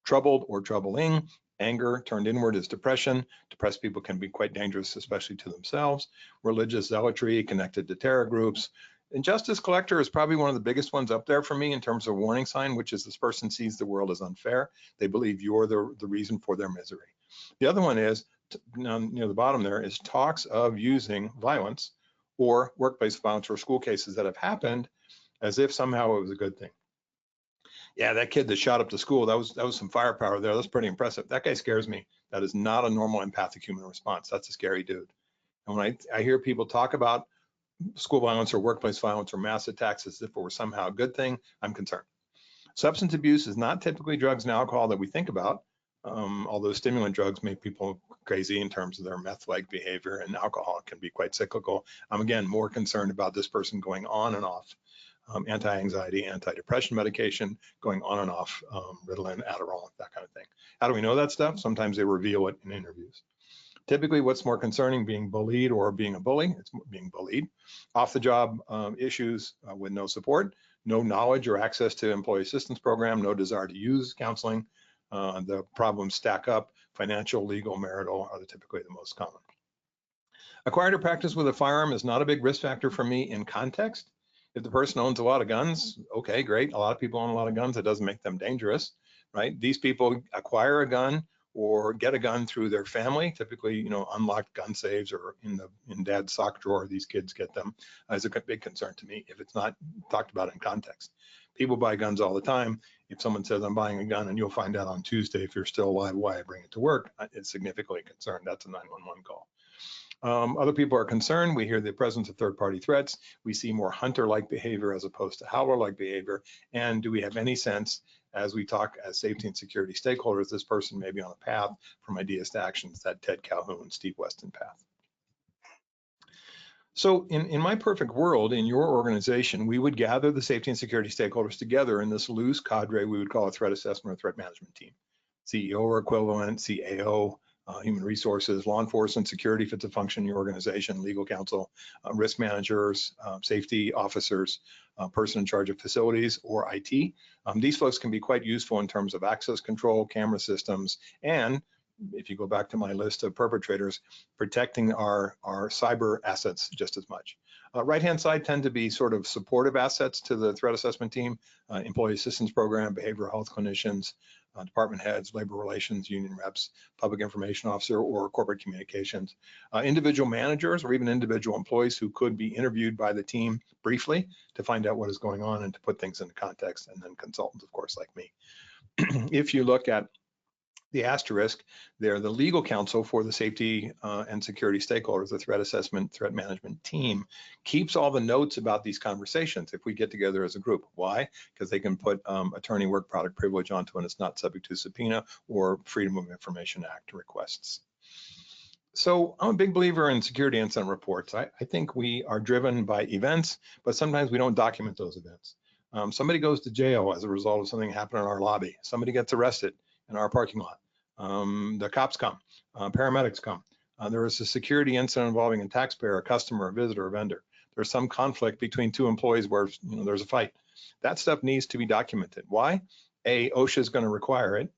Troubled or troubling, anger turned inward is depression. Depressed people can be quite dangerous, especially to themselves. Religious zealotry connected to terror groups. Injustice collector is probably one of the biggest ones up there for me in terms of warning sign, which is this person sees the world as unfair. They believe you're the reason for their misery. The other one is, near the bottom there, is talks of using violence or workplace violence or school cases that have happened as if somehow it was a good thing. Yeah, that kid that shot up the school, that was some firepower there. That's pretty impressive. That guy scares me. That is not a normal empathic human response. That's a scary dude. And when I hear people talk about school violence or workplace violence or mass attacks as if it were somehow a good thing, I'm concerned. Substance abuse is not typically drugs and alcohol that we think about, although stimulant drugs make people crazy in terms of their meth-like behavior, and alcohol can be quite cyclical. I'm again more concerned about this person going on and off anti-anxiety, anti-depression medication, going on and off Ritalin, Adderall, that kind of thing. How do we know that stuff? Sometimes they reveal it in interviews. Typically, what's more concerning, being bullied or being a bully? It's being bullied. Off the job issues with no support, no knowledge or access to employee assistance program, no desire to use counseling. The problems stack up. Financial, legal, marital are typically the most common. Acquired or practice with a firearm is not a big risk factor for me in context. If the person owns a lot of guns, okay, great. A lot of people own a lot of guns. That doesn't make them dangerous, right? These people acquire a gun or get a gun through their family, typically, unlocked gun safes or in dad's sock drawer. These kids get them. Is a big concern to me if it's not talked about in context. People buy guns all the time. If someone says I'm buying a gun and you'll find out on Tuesday if you're still alive why I bring it to work, it's significantly concerned. That's a 911 call. Other people are concerned. We hear the presence of third-party threats. We see more hunter-like behavior as opposed to howler-like behavior. And do we have any sense, as we talk as safety and security stakeholders, this person may be on a path from ideas to actions, that Ted Calhoun, Steve Weston path. So in my perfect world, in your organization, we would gather the safety and security stakeholders together in this loose cadre we would call a threat assessment or threat management team. CEO or equivalent, CAO, human resources, law enforcement, security if it's a function in your organization, legal counsel, risk managers, safety officers, person in charge of facilities or IT. These folks can be quite useful in terms of access control, camera systems, and if you go back to my list of perpetrators, protecting our cyber assets just as much. Right-hand side tend to be sort of supportive assets to the threat assessment team, employee assistance program, behavioral health clinicians, department heads, labor relations, union reps, public information officer, or corporate communications. Individual managers or even individual employees who could be interviewed by the team briefly to find out what is going on and to put things into context, and then consultants, of course, like me. If you look at the asterisk, they're the legal counsel for the safety and security stakeholders. The threat assessment, threat management team keeps all the notes about these conversations if we get together as a group. Why? Because they can put attorney work product privilege onto it and it's not subject to subpoena or Freedom of Information Act requests. So I'm a big believer in security incident reports. I think we are driven by events, but sometimes we don't document those events. Somebody goes to jail as a result of something happening in our lobby. Somebody gets arrested in our parking lot. The cops come, paramedics come. There is a security incident involving a taxpayer, a customer, a visitor, a vendor. There's some conflict between two employees where there's a fight. That stuff needs to be documented. Why? A, OSHA is going to require it,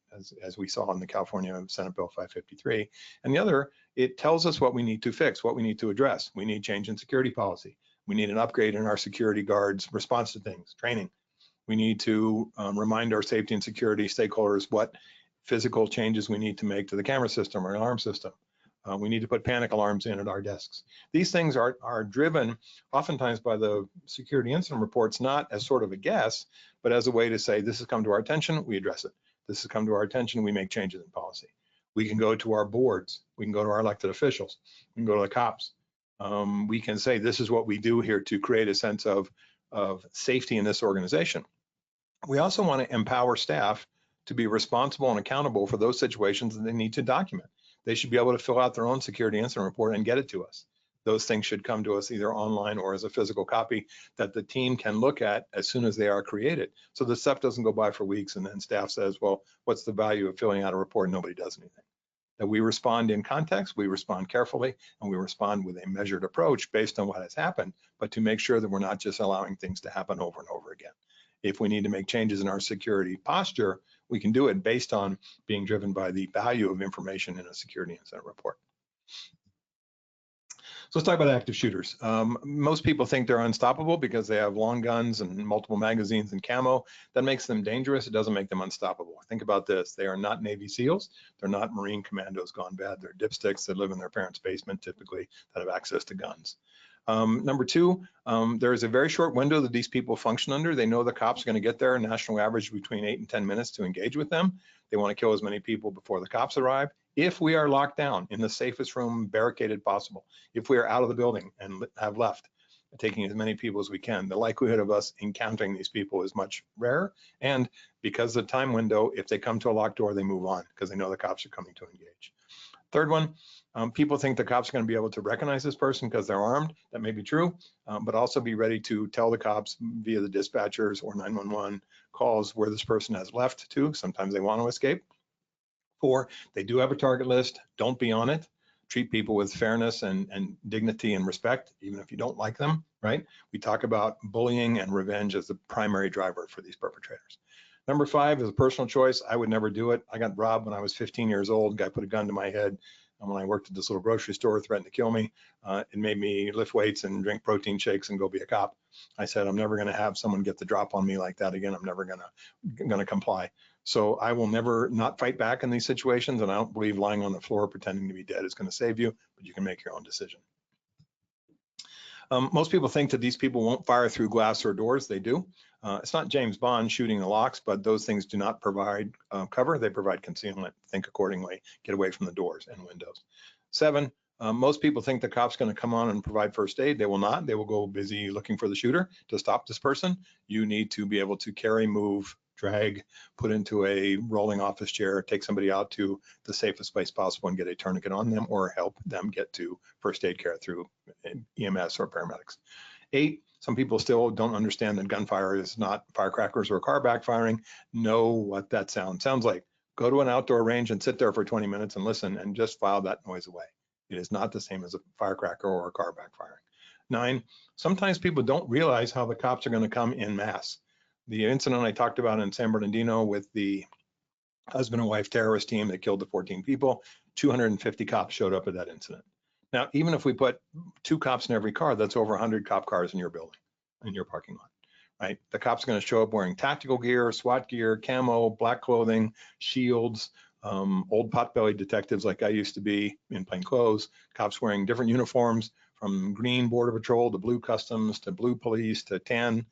as we saw in the California Senate Bill 553. And the other, it tells us what we need to fix, what we need to address. We need change in security policy. We need an upgrade in our security guards' response to things, training. We need to remind our safety and security stakeholders what physical changes we need to make to the camera system or alarm system. We need to put panic alarms in at our desks. These things are driven oftentimes by the security incident reports, not as sort of a guess, but as a way to say, this has come to our attention, we address it. This has come to our attention, we make changes in policy. We can go to our boards, we can go to our elected officials, we can go to the cops. We can say, this is what we do here to create a sense of safety in this organization. We also want to empower staff to be responsible and accountable for those situations that they need to document. They should be able to fill out their own security incident report and get it to us. Those things should come to us either online or as a physical copy that the team can look at as soon as they are created. So the stuff doesn't go by for weeks and then staff says, well, what's the value of filling out a report and nobody does anything? That we respond in context, we respond carefully, and we respond with a measured approach based on what has happened, but to make sure that we're not just allowing things to happen over and over again. If we need to make changes in our security posture, we can do it based on being driven by the value of information in a security incident report. So let's talk about active shooters. Most people think they're unstoppable because they have long guns and multiple magazines and camo. That makes them dangerous. It doesn't make them unstoppable. Think about this. They are not Navy SEALs. They're not Marine commandos gone bad. They're dipsticks that live in their parents' basement, typically, that have access to guns. Number two, there is a very short window that these people function under. They know the cops are going to get there, national average between 8 and 10 minutes to engage with them. They want to kill as many people before the cops arrive. If we are locked down in the safest room barricaded possible, if we are out of the building and have left, taking as many people as we can, the likelihood of us encountering these people is much rarer. And because of the time window, if they come to a locked door, they move on because they know the cops are coming to engage. Third one, people think the cops are going to be able to recognize this person because they're armed. That may be true, but also be ready to tell the cops via the dispatchers or 911 calls where this person has left to. Sometimes they want to escape. 4, they do have a target list. Don't be on it. Treat people with fairness and dignity and respect, even if you don't like them, right? We talk about bullying and revenge as the primary driver for these perpetrators. Number 5 is a personal choice. I would never do it. I got robbed when I was 15 years old. Guy put a gun to my head. And when I worked at this little grocery store, threatened to kill me. It made me lift weights and drink protein shakes and go be a cop. I said, I'm never going to have someone get the drop on me like that again. I'm never going to comply. So I will never not fight back in these situations. And I don't believe lying on the floor pretending to be dead is going to save you, but you can make your own decision. Most people think that these people won't fire through glass or doors. They do. It's not James Bond shooting the locks, but those things do not provide cover. They provide concealment. Think accordingly. Get away from the doors and windows. 7, most people think the cop's going to come on and provide first aid. They will not. They will go busy looking for the shooter to stop this person. You need to be able to carry, move, drag, put into a rolling office chair, take somebody out to the safest place possible and get a tourniquet on them or help them get to first aid care through EMS or paramedics. 8, some people still don't understand that gunfire is not firecrackers or car backfiring. Know what that sounds like. Go to an outdoor range and sit there for 20 minutes and listen and just file that noise away. It is not the same as a firecracker or a car backfiring. 9, sometimes people don't realize how the cops are going to come in mass. The incident I talked about in San Bernardino with the husband and wife terrorist team that killed the 14 people. 250 cops showed up at that incident. Now, even if we put 2 cops in every car, that's over 100 cop cars in your building, in your parking lot, right? The cops are going to show up wearing tactical gear, SWAT gear, camo, black clothing, shields, old potbelly detectives like I used to be in plain clothes, cops wearing different uniforms from green border patrol to blue customs to blue police to tan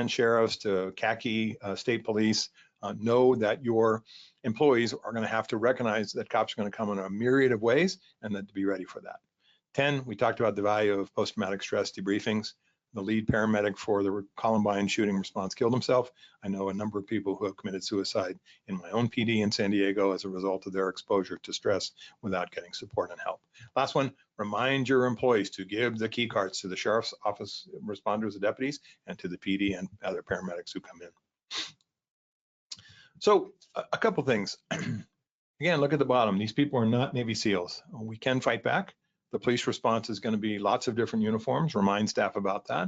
sheriffs to khaki state police. Know that your employees are going to have to recognize that cops are going to come in a myriad of ways and then to be ready for that. 10, we talked about the value of post-traumatic stress debriefings. The lead paramedic for the Columbine shooting response killed himself. I know a number of people who have committed suicide in my own PD in San Diego as a result of their exposure to stress without getting support and help. Last one, remind your employees to give the key cards to the sheriff's office responders and deputies and to the PD and other paramedics who come in. So a couple things. Again, look at the bottom. These people are not Navy SEALs. We can fight back. The police response is going to be lots of different uniforms. Remind staff about that.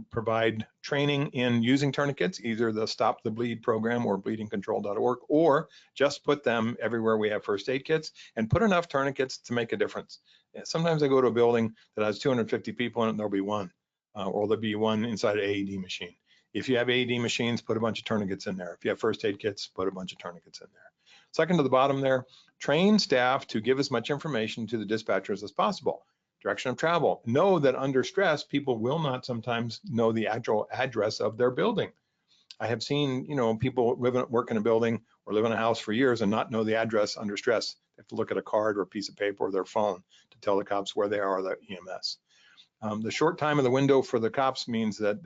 Provide training in using tourniquets, either the Stop the Bleed program or bleedingcontrol.org, or just put them everywhere we have first aid kits and put enough tourniquets to make a difference. Sometimes I go to a building that has 250 people in it and there'll be one, or there'll be one inside an AED machine. If you have AED machines, put a bunch of tourniquets in there. If you have first aid kits, put a bunch of tourniquets in there. Second to the bottom there, train staff to give as much information to the dispatchers as possible. Direction of travel. Know that under stress, people will not sometimes know the actual address of their building. I have seen, people work in a building or live in a house for years and not know the address under stress. They have to look at a card or a piece of paper or their phone to tell the cops where they are or the EMS. The short time of the window for the cops means that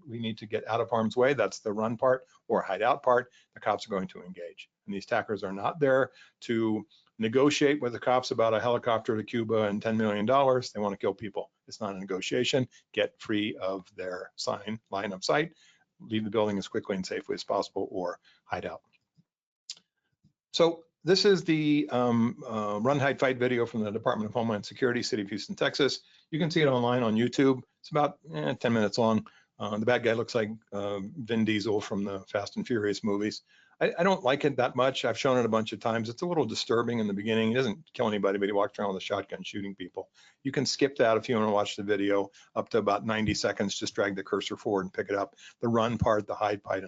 we need to get out of harm's way. That's the run part or hide out part. The cops are going to engage. And these attackers are not there to negotiate with the cops about a helicopter to Cuba and $10 million. They want to kill people. It's not a negotiation. Get free of their line of sight. Leave the building as quickly and safely as possible or hide out. So this is the Run, Hide, Fight video from the Department of Homeland Security, City of Houston, Texas. You can see it online on YouTube. It's about 10 minutes long. The bad guy looks like Vin Diesel from the Fast and Furious movies. I don't like it that much. I've shown it a bunch of times. It's a little disturbing in the beginning. He doesn't kill anybody, but he walks around with a shotgun shooting people. You can skip that if you want to watch the video up to about 90 seconds. Just drag the cursor forward and pick it up. The run part, the hide part,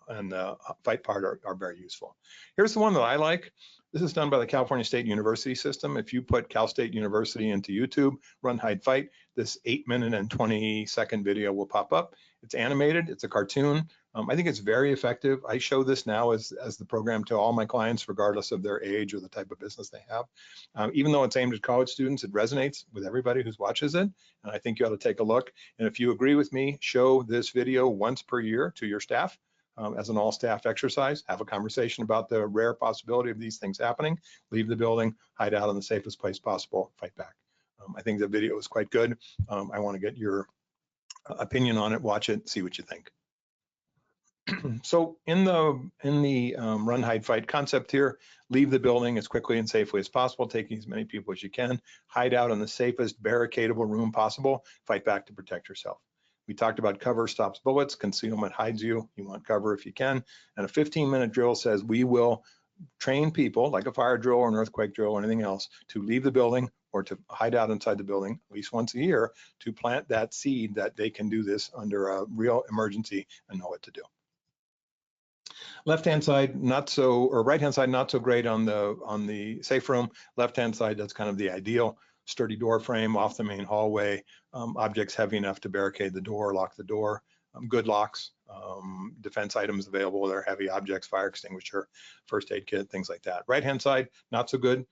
and the fight part are very useful. Here's the one that I like. This is done by the California State University system. If you put Cal State University into YouTube, Run, Hide, Fight, this 8-minute and 20-second video will pop up. It's animated, it's a cartoon. I think it's very effective. I show this now as the program to all my clients, regardless of their age or the type of business they have. Even though it's aimed at college students, it resonates with everybody who watches it. And I think you ought to take a look. And if you agree with me, show this video once per year to your staff. As an all-staff exercise, have a conversation about the rare possibility of these things happening, leave the building, hide out in the safest place possible, fight back. I think the video is quite good. I want to get your opinion on it, watch it, see what you think. So in the Run, Hide, Fight concept here, leave the building as quickly and safely as possible, taking as many people as you can, hide out in the safest barricadable room possible, fight back to protect yourself. We talked about cover stops bullets, concealment hides you. You want cover if you can. And a 15-minute drill says we will train people, like a fire drill or an earthquake drill or anything else, to leave the building or to hide out inside the building at least once a year to plant that seed that they can do this under a real emergency and know what to do. Left-hand side, not so, or right-hand side, not so great on the safe room. Left-hand side, that's kind of the ideal. Sturdy door frame off the main hallway, objects heavy enough to barricade the door, lock the door, good locks, defense items available. They're heavy objects, fire extinguisher, first aid kit, things like that. Right-hand side, not so good.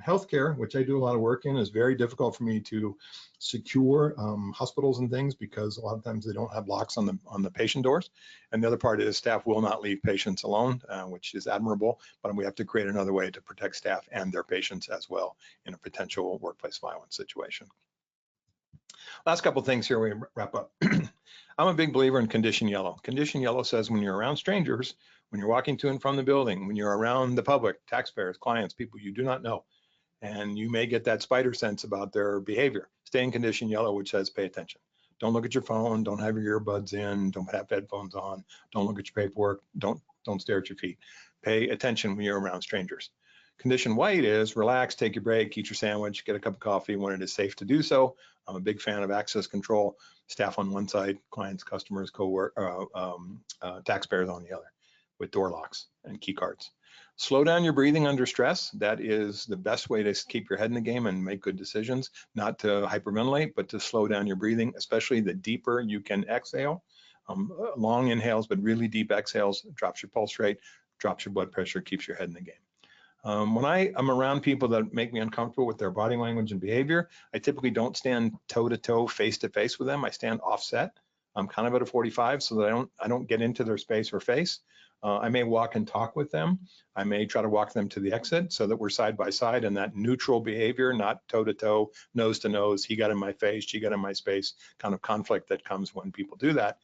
Healthcare, which I do a lot of work in, is very difficult for me to secure hospitals and things because a lot of times they don't have locks on the patient doors. And the other part is staff will not leave patients alone, which is admirable, but we have to create another way to protect staff and their patients as well in a potential workplace violence situation. Last couple of things here we wrap up. I'm a big believer in condition yellow. Condition yellow says when you're around strangers, when you're walking to and from the building, when you're around the public, taxpayers, clients, people you do not know, and you may get that spider sense about their behavior, stay in condition yellow, which says pay attention. Don't look at your phone. Don't have your earbuds in. Don't have headphones on. Don't look at your paperwork. Don't stare at your feet. Pay attention when you're around strangers. Condition white is relax, take your break, eat your sandwich, get a cup of coffee when it is safe to do so. I'm a big fan of access control. Staff on one side, clients, customers, taxpayers on the other, with door locks and key cards. Slow down your breathing under stress. That is the best way to keep your head in the game and make good decisions, not to hyperventilate, but to slow down your breathing, especially the deeper you can exhale. Long inhales, but really deep exhales, drops your pulse rate, drops your blood pressure, keeps your head in the game. When I am around people that make me uncomfortable with their body language and behavior, I typically don't stand toe-to-toe, face-to-face with them. I stand offset. I'm kind of at a 45 so that I don't get into their space or face. I may walk and talk with them. I may try to walk them to the exit so that we're side by side in that neutral behavior, not toe-to-toe, nose-to-nose, he got in my face, she got in my space, kind of conflict that comes when people do that,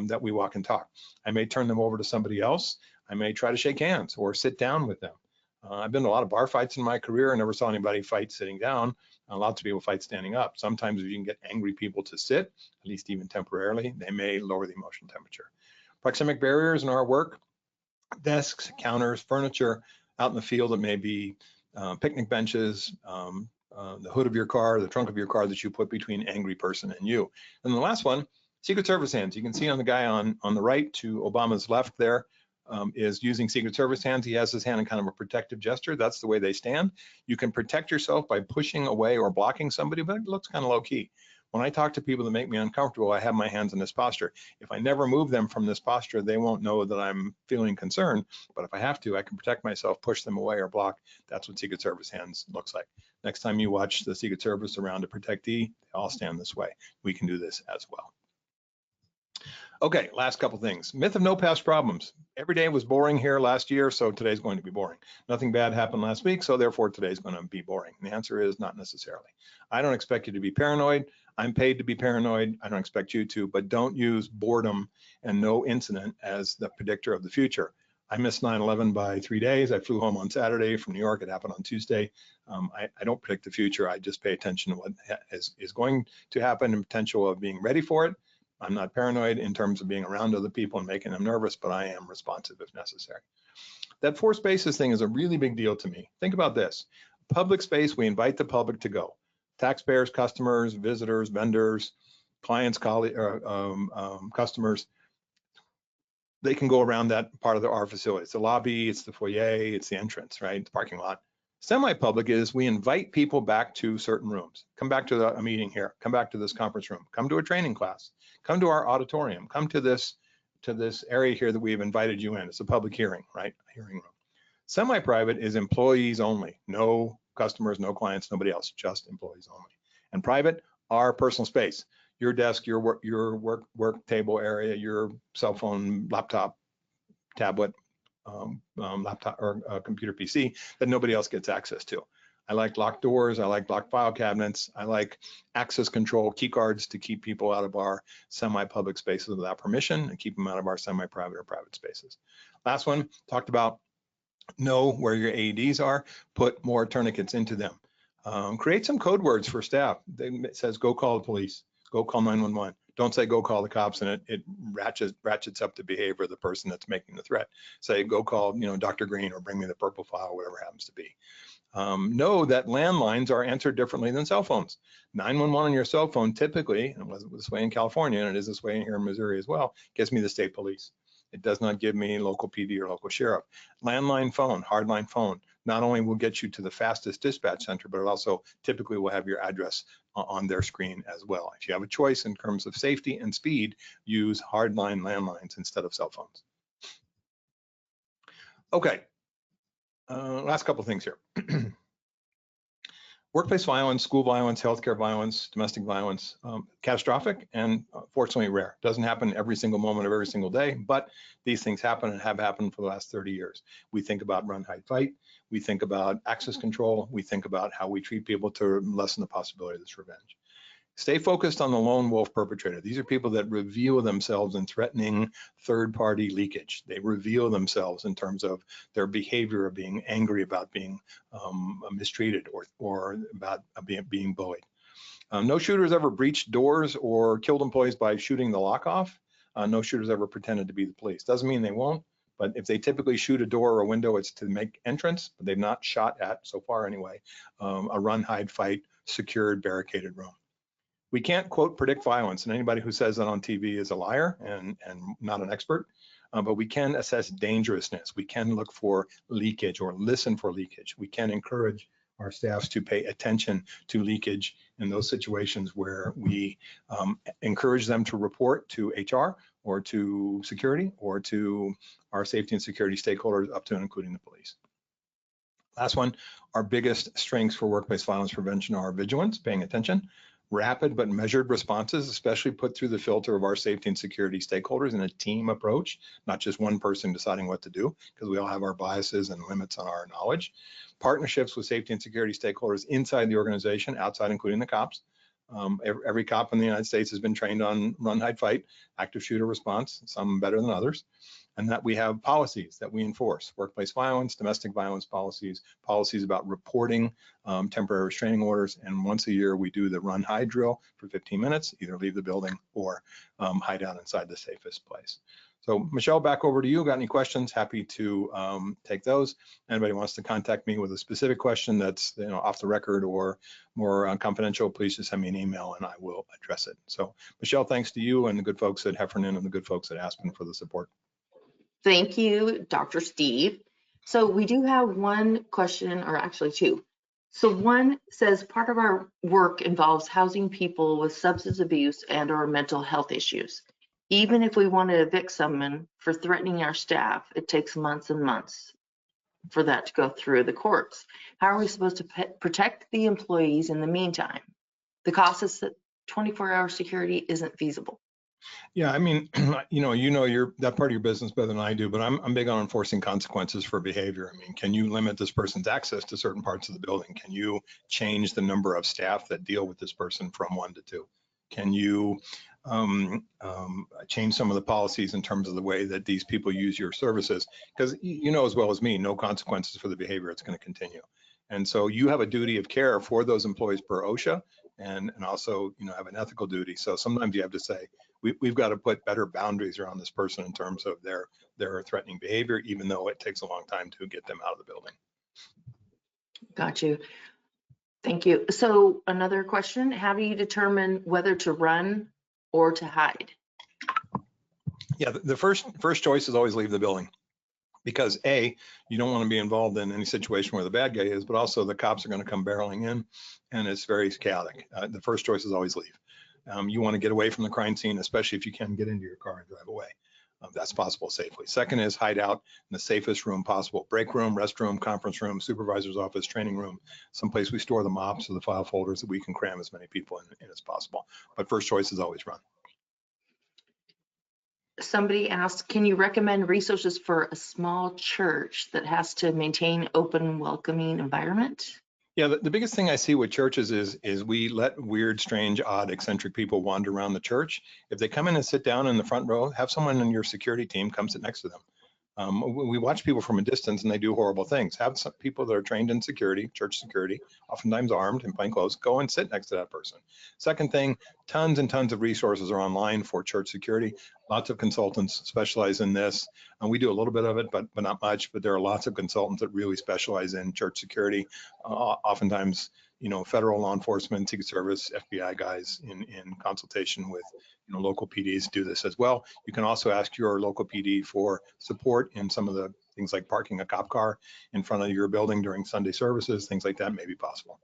that we walk and talk. I may turn them over to somebody else. I may try to shake hands or sit down with them. I've been to a lot of bar fights in my career. I never saw anybody fight sitting down. Lots of people fight standing up. Sometimes if you can get angry people to sit, at least even temporarily, they may lower the emotional temperature. Proxemic barriers in our work, desks, counters, furniture. Out in the field, it may be picnic benches, the hood of your car, the trunk of your car that you put between angry person and you. And the last one, Secret Service hands. You can see on the guy on the right to Obama's left there, is using Secret Service hands. He has his hand in kind of a protective gesture. That's the way they stand. You can protect yourself by pushing away or blocking somebody, but it looks kind of low key. When I talk to people that make me uncomfortable, I have my hands in this posture. If I never move them from this posture, they won't know that I'm feeling concerned. But if I have to, I can protect myself, push them away or block. That's what Secret Service hands looks like. Next time you watch the Secret Service around a protectee, they all stand this way. We can do this as well. Okay, last couple things. Myth of no past problems. Every day was boring here last year, so today's going to be boring. Nothing bad happened last week, so therefore today's going to be boring. And the answer is not necessarily. I don't expect you to be paranoid. I'm paid to be paranoid. I don't expect you to, but don't use boredom and no incident as the predictor of the future. I missed 9/11 by 3 days. I flew home on Saturday from New York. It happened on Tuesday. I don't predict the future. I just pay attention to what is going to happen and potential of being ready for it. I'm not paranoid in terms of being around other people and making them nervous, but I am responsive if necessary. That four spaces thing is a really big deal to me. Think about this. Public space, we invite the public to go. Taxpayers, customers, visitors, vendors, clients, colleagues, customers, they can go around that part of our facility. It's the lobby, it's the foyer, it's the entrance, right? The parking lot. Semi-public is we invite people back to certain rooms. Come back to a meeting here. Come back to this conference room. Come to a training class. Come to our auditorium. Come to this area here that we've invited you in. It's a public hearing, right? A hearing room. Semi-private is employees only. No customers, no clients, nobody else. Just employees only. And private, our personal space. Your desk, your work table area, your cell phone, laptop, tablet, laptop or computer PC that nobody else gets access to. I like locked doors. I like locked file cabinets. I like access control key cards to keep people out of our semi-public spaces without permission and keep them out of our semi-private or private spaces. Last one, talked about know where your AEDs are, put more tourniquets into them. Create some code words for staff. It says, go call the police, go call 911. Don't say go call the cops, and it ratchets up the behavior of the person that's making the threat. Say go call, Dr. Green, or bring me the purple file, whatever it happens to be. Know that landlines are answered differently than cell phones. 911 on your cell phone typically, and it was this way in California, and it is this way here in Missouri as well, gives me the state police. It does not give me local PD or local sheriff. Landline phone, hardline phone, not only will get you to the fastest dispatch center, but it also typically will have your address on their screen as well. If you have a choice in terms of safety and speed, use hardline landlines instead of cell phones. Okay, last couple of things here. Workplace violence, school violence, healthcare violence, domestic violence, catastrophic and fortunately rare. Doesn't happen every single moment of every single day, but these things happen and have happened for the last 30 years. We think about run, hide, fight. We think about access control. We think about how we treat people to lessen the possibility of this revenge. Stay focused on the lone wolf perpetrator. These are people that reveal themselves in threatening third-party leakage. They reveal themselves in terms of their behavior of being angry about being mistreated or about being bullied. No shooters ever breached doors or killed employees by shooting the lock off. No shooters ever pretended to be the police. Doesn't mean they won't, but if they typically shoot a door or a window, it's to make entrance, but they've not shot at, so far anyway, a run, hide, fight, secured, barricaded room. We can't, quote, predict violence, and anybody who says that on TV is a liar and not an expert, but we can assess dangerousness. We can look for leakage or listen for leakage. We can encourage our staffs to pay attention to leakage in those situations where we encourage them to report to HR or to security or to our safety and security stakeholders up to and including the police. Last one, our biggest strengths for workplace violence prevention are vigilance, paying attention, rapid but measured responses, especially put through the filter of our safety and security stakeholders in a team approach, not just one person deciding what to do, because we all have our biases and limits on our knowledge. Partnerships with safety and security stakeholders inside the organization, outside, including the cops. Every cop in the United States has been trained on run, hide, fight, active shooter response, some better than others. And that we have policies that we enforce, workplace violence, domestic violence policies, policies about reporting temporary restraining orders. And once a year, we do the run, hide drill for 15 minutes, either leave the building or hide out inside the safest place. So Michelle, back over to you. Got any questions? Happy to take those. Anybody wants to contact me with a specific question that's off the record or more confidential, please just send me an email and I will address it. So Michelle, thanks to you and the good folks at Heffernan and the good folks at Aspen for the support. Thank you, Dr. Steve. So we do have one question, or actually two. So one says part of our work involves housing people with substance abuse and or mental health issues. Even if we want to evict someone for threatening our staff, it takes months and months for that to go through the courts. How are we supposed to protect the employees in the meantime? The cost is that 24-hour security isn't feasible. Yeah, I mean, you're that part of your business better than I do, but I'm big on enforcing consequences for behavior. I mean, can you limit this person's access to certain parts of the building? Can you change the number of staff that deal with this person from 1 to 2? Can you change some of the policies in terms of the way that these people use your services? Because you know as well as me, no consequences for the behavior, it's going to continue. And so you have a duty of care for those employees per OSHA, and also have an ethical duty. So sometimes you have to say, we've got to put better boundaries around this person in terms of their threatening behavior, even though it takes a long time to get them out of the building. Got you. Thank you. So another question, how do you determine whether to run or to hide? Yeah, the first choice is always leave the building. Because A, you don't want to be involved in any situation where the bad guy is, but also the cops are going to come barreling in and it's very chaotic. The first choice is always leave. You want to get away from the crime scene, especially if you can get into your car and drive away. That's possible safely. Second is hide out in the safest room possible. Break room, restroom, conference room, supervisor's office, training room, someplace we store the mops or the file folders that we can cram as many people in as possible. But first choice is always run. Somebody asked, can you recommend resources for a small church that has to maintain open, welcoming environment? Yeah, the biggest thing I see with churches is we let weird, strange, odd, eccentric people wander around the church. If they come in and sit down in the front row, have someone in your security team come sit next to them. We watch people from a distance and they do horrible things. Have some people that are trained in security, church security, oftentimes armed in plain clothes, go and sit next to that person. Second thing, tons and tons of resources are online for church security. Lots of consultants specialize in this. And we do a little bit of it, but not much. But there are lots of consultants that really specialize in church security. Oftentimes, federal law enforcement, Secret Service, FBI guys in consultation with local PDs do this as well. You can also ask your local PD for support in some of the things like parking a cop car in front of your building during Sunday services, things like that may be possible.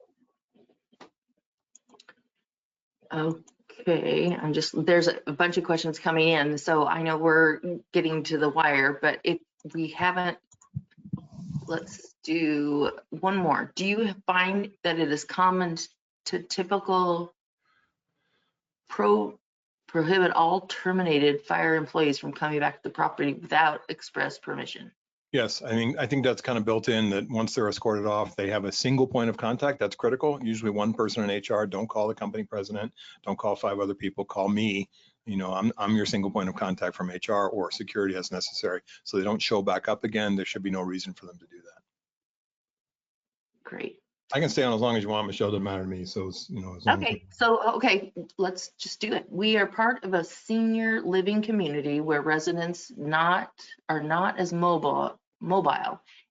Okay, there's a bunch of questions coming in, so I know we're getting to the wire, but if we haven't, let's do one more. Do you find that it is common to typical prohibit all terminated fire employees from coming back to the property without express permission? Yes, I think that's kind of built in, that once they're escorted off, they have a single point of contact. That's critical. Usually one person in HR. Don't call the company president. Don't call 5 other people. Call me. I'm your single point of contact from HR or security as necessary. So they don't show back up again. There should be no reason for them to do that. Great. I can stay on as long as you want, Michelle. Doesn't matter to me. So, as long as. Okay, so, okay, let's just do it. We are part of a senior living community where residents are not as mobile,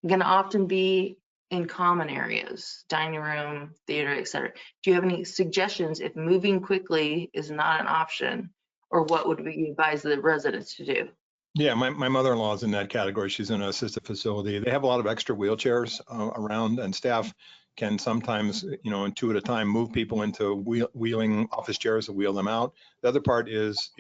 can often be in common areas, dining room, theater, etc. Do you have any suggestions if moving quickly is not an option, or what would we advise the residents to do? Yeah, my mother-in-law is in that category. She's in an assisted facility. They have a lot of extra wheelchairs around, and staff can sometimes, in two at a time, move people into wheeling office chairs to wheel them out. The other part is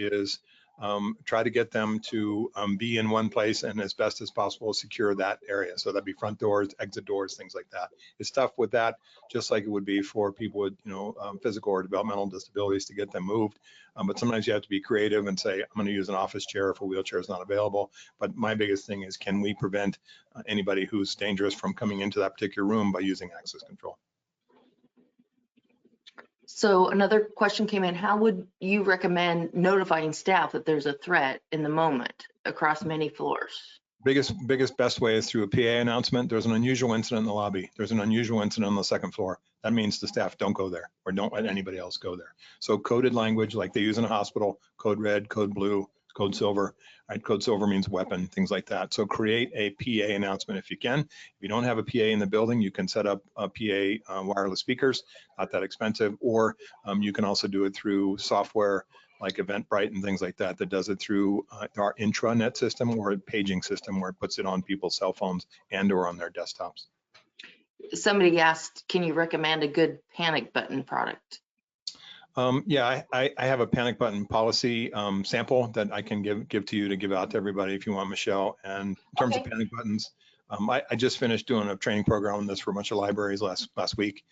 try to get them to be in one place and as best as possible secure that area. So that'd be front doors, exit doors, things like that. It's tough with that, just like it would be for people with physical or developmental disabilities to get them moved. But sometimes you have to be creative and say, I'm going to use an office chair if a wheelchair is not available. But my biggest thing is, can we prevent anybody who's dangerous from coming into that particular room by using access control? So another question came in, how would you recommend notifying staff that there's a threat in the moment across many floors? Biggest, best way is through a PA announcement. There's an unusual incident in the lobby. There's an unusual incident on the second floor. That means the staff don't go there or don't let anybody else go there. So coded language like they use in a hospital, code red, code blue, code silver, right? Code silver means weapon, things like that. So create a PA announcement if you can. If you don't have a PA in the building, you can set up a PA wireless speakers, not that expensive, or you can also do it through software like Eventbrite and things like that, that does it through our intranet system or a paging system where it puts it on people's cell phones and or on their desktops. Somebody asked, can you recommend a good panic button product? Yeah, I have a panic button policy sample that I can give to you to give out to everybody if you want, Michelle. And in terms of panic buttons, I just finished doing a training program on this for a bunch of libraries last week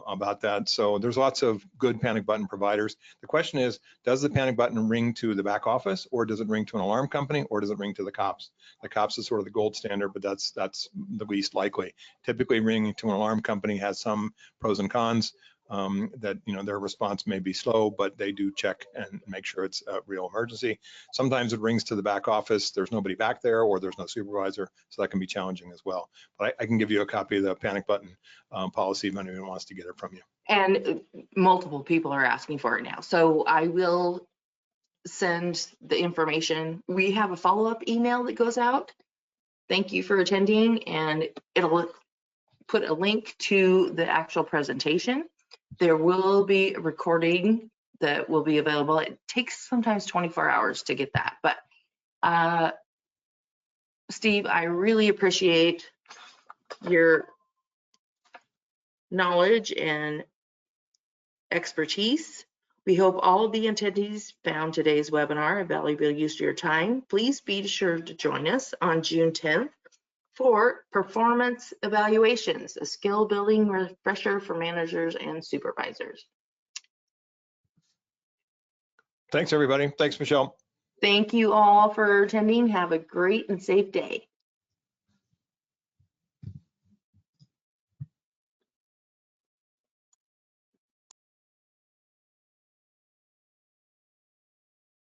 about that. So there's lots of good panic button providers. The question is, does the panic button ring to the back office, or does it ring to an alarm company, or does it ring to the cops? The cops is sort of the gold standard, but that's the least likely. Typically, ringing to an alarm company has some pros and cons. That their response may be slow, but they do check and make sure it's a real emergency. Sometimes it rings to the back office, there's nobody back there, or there's no supervisor, so that can be challenging as well. But I can give you a copy of the panic button policy if anyone wants to get it from you. And multiple people are asking for it now, so I will send the information. We have a follow-up email that goes out. Thank you for attending, and it'll put a link to the actual presentation. There will be a recording that will be available. It takes sometimes 24 hours to get that, but Steve, I really appreciate your knowledge and expertise. We hope all of the attendees found today's webinar a valuable use of your time. Please be sure to join us on June 10th for performance evaluations, a skill building refresher for managers and supervisors. Thanks, everybody. Thanks, Michelle. Thank you all for attending. Have a great and safe day.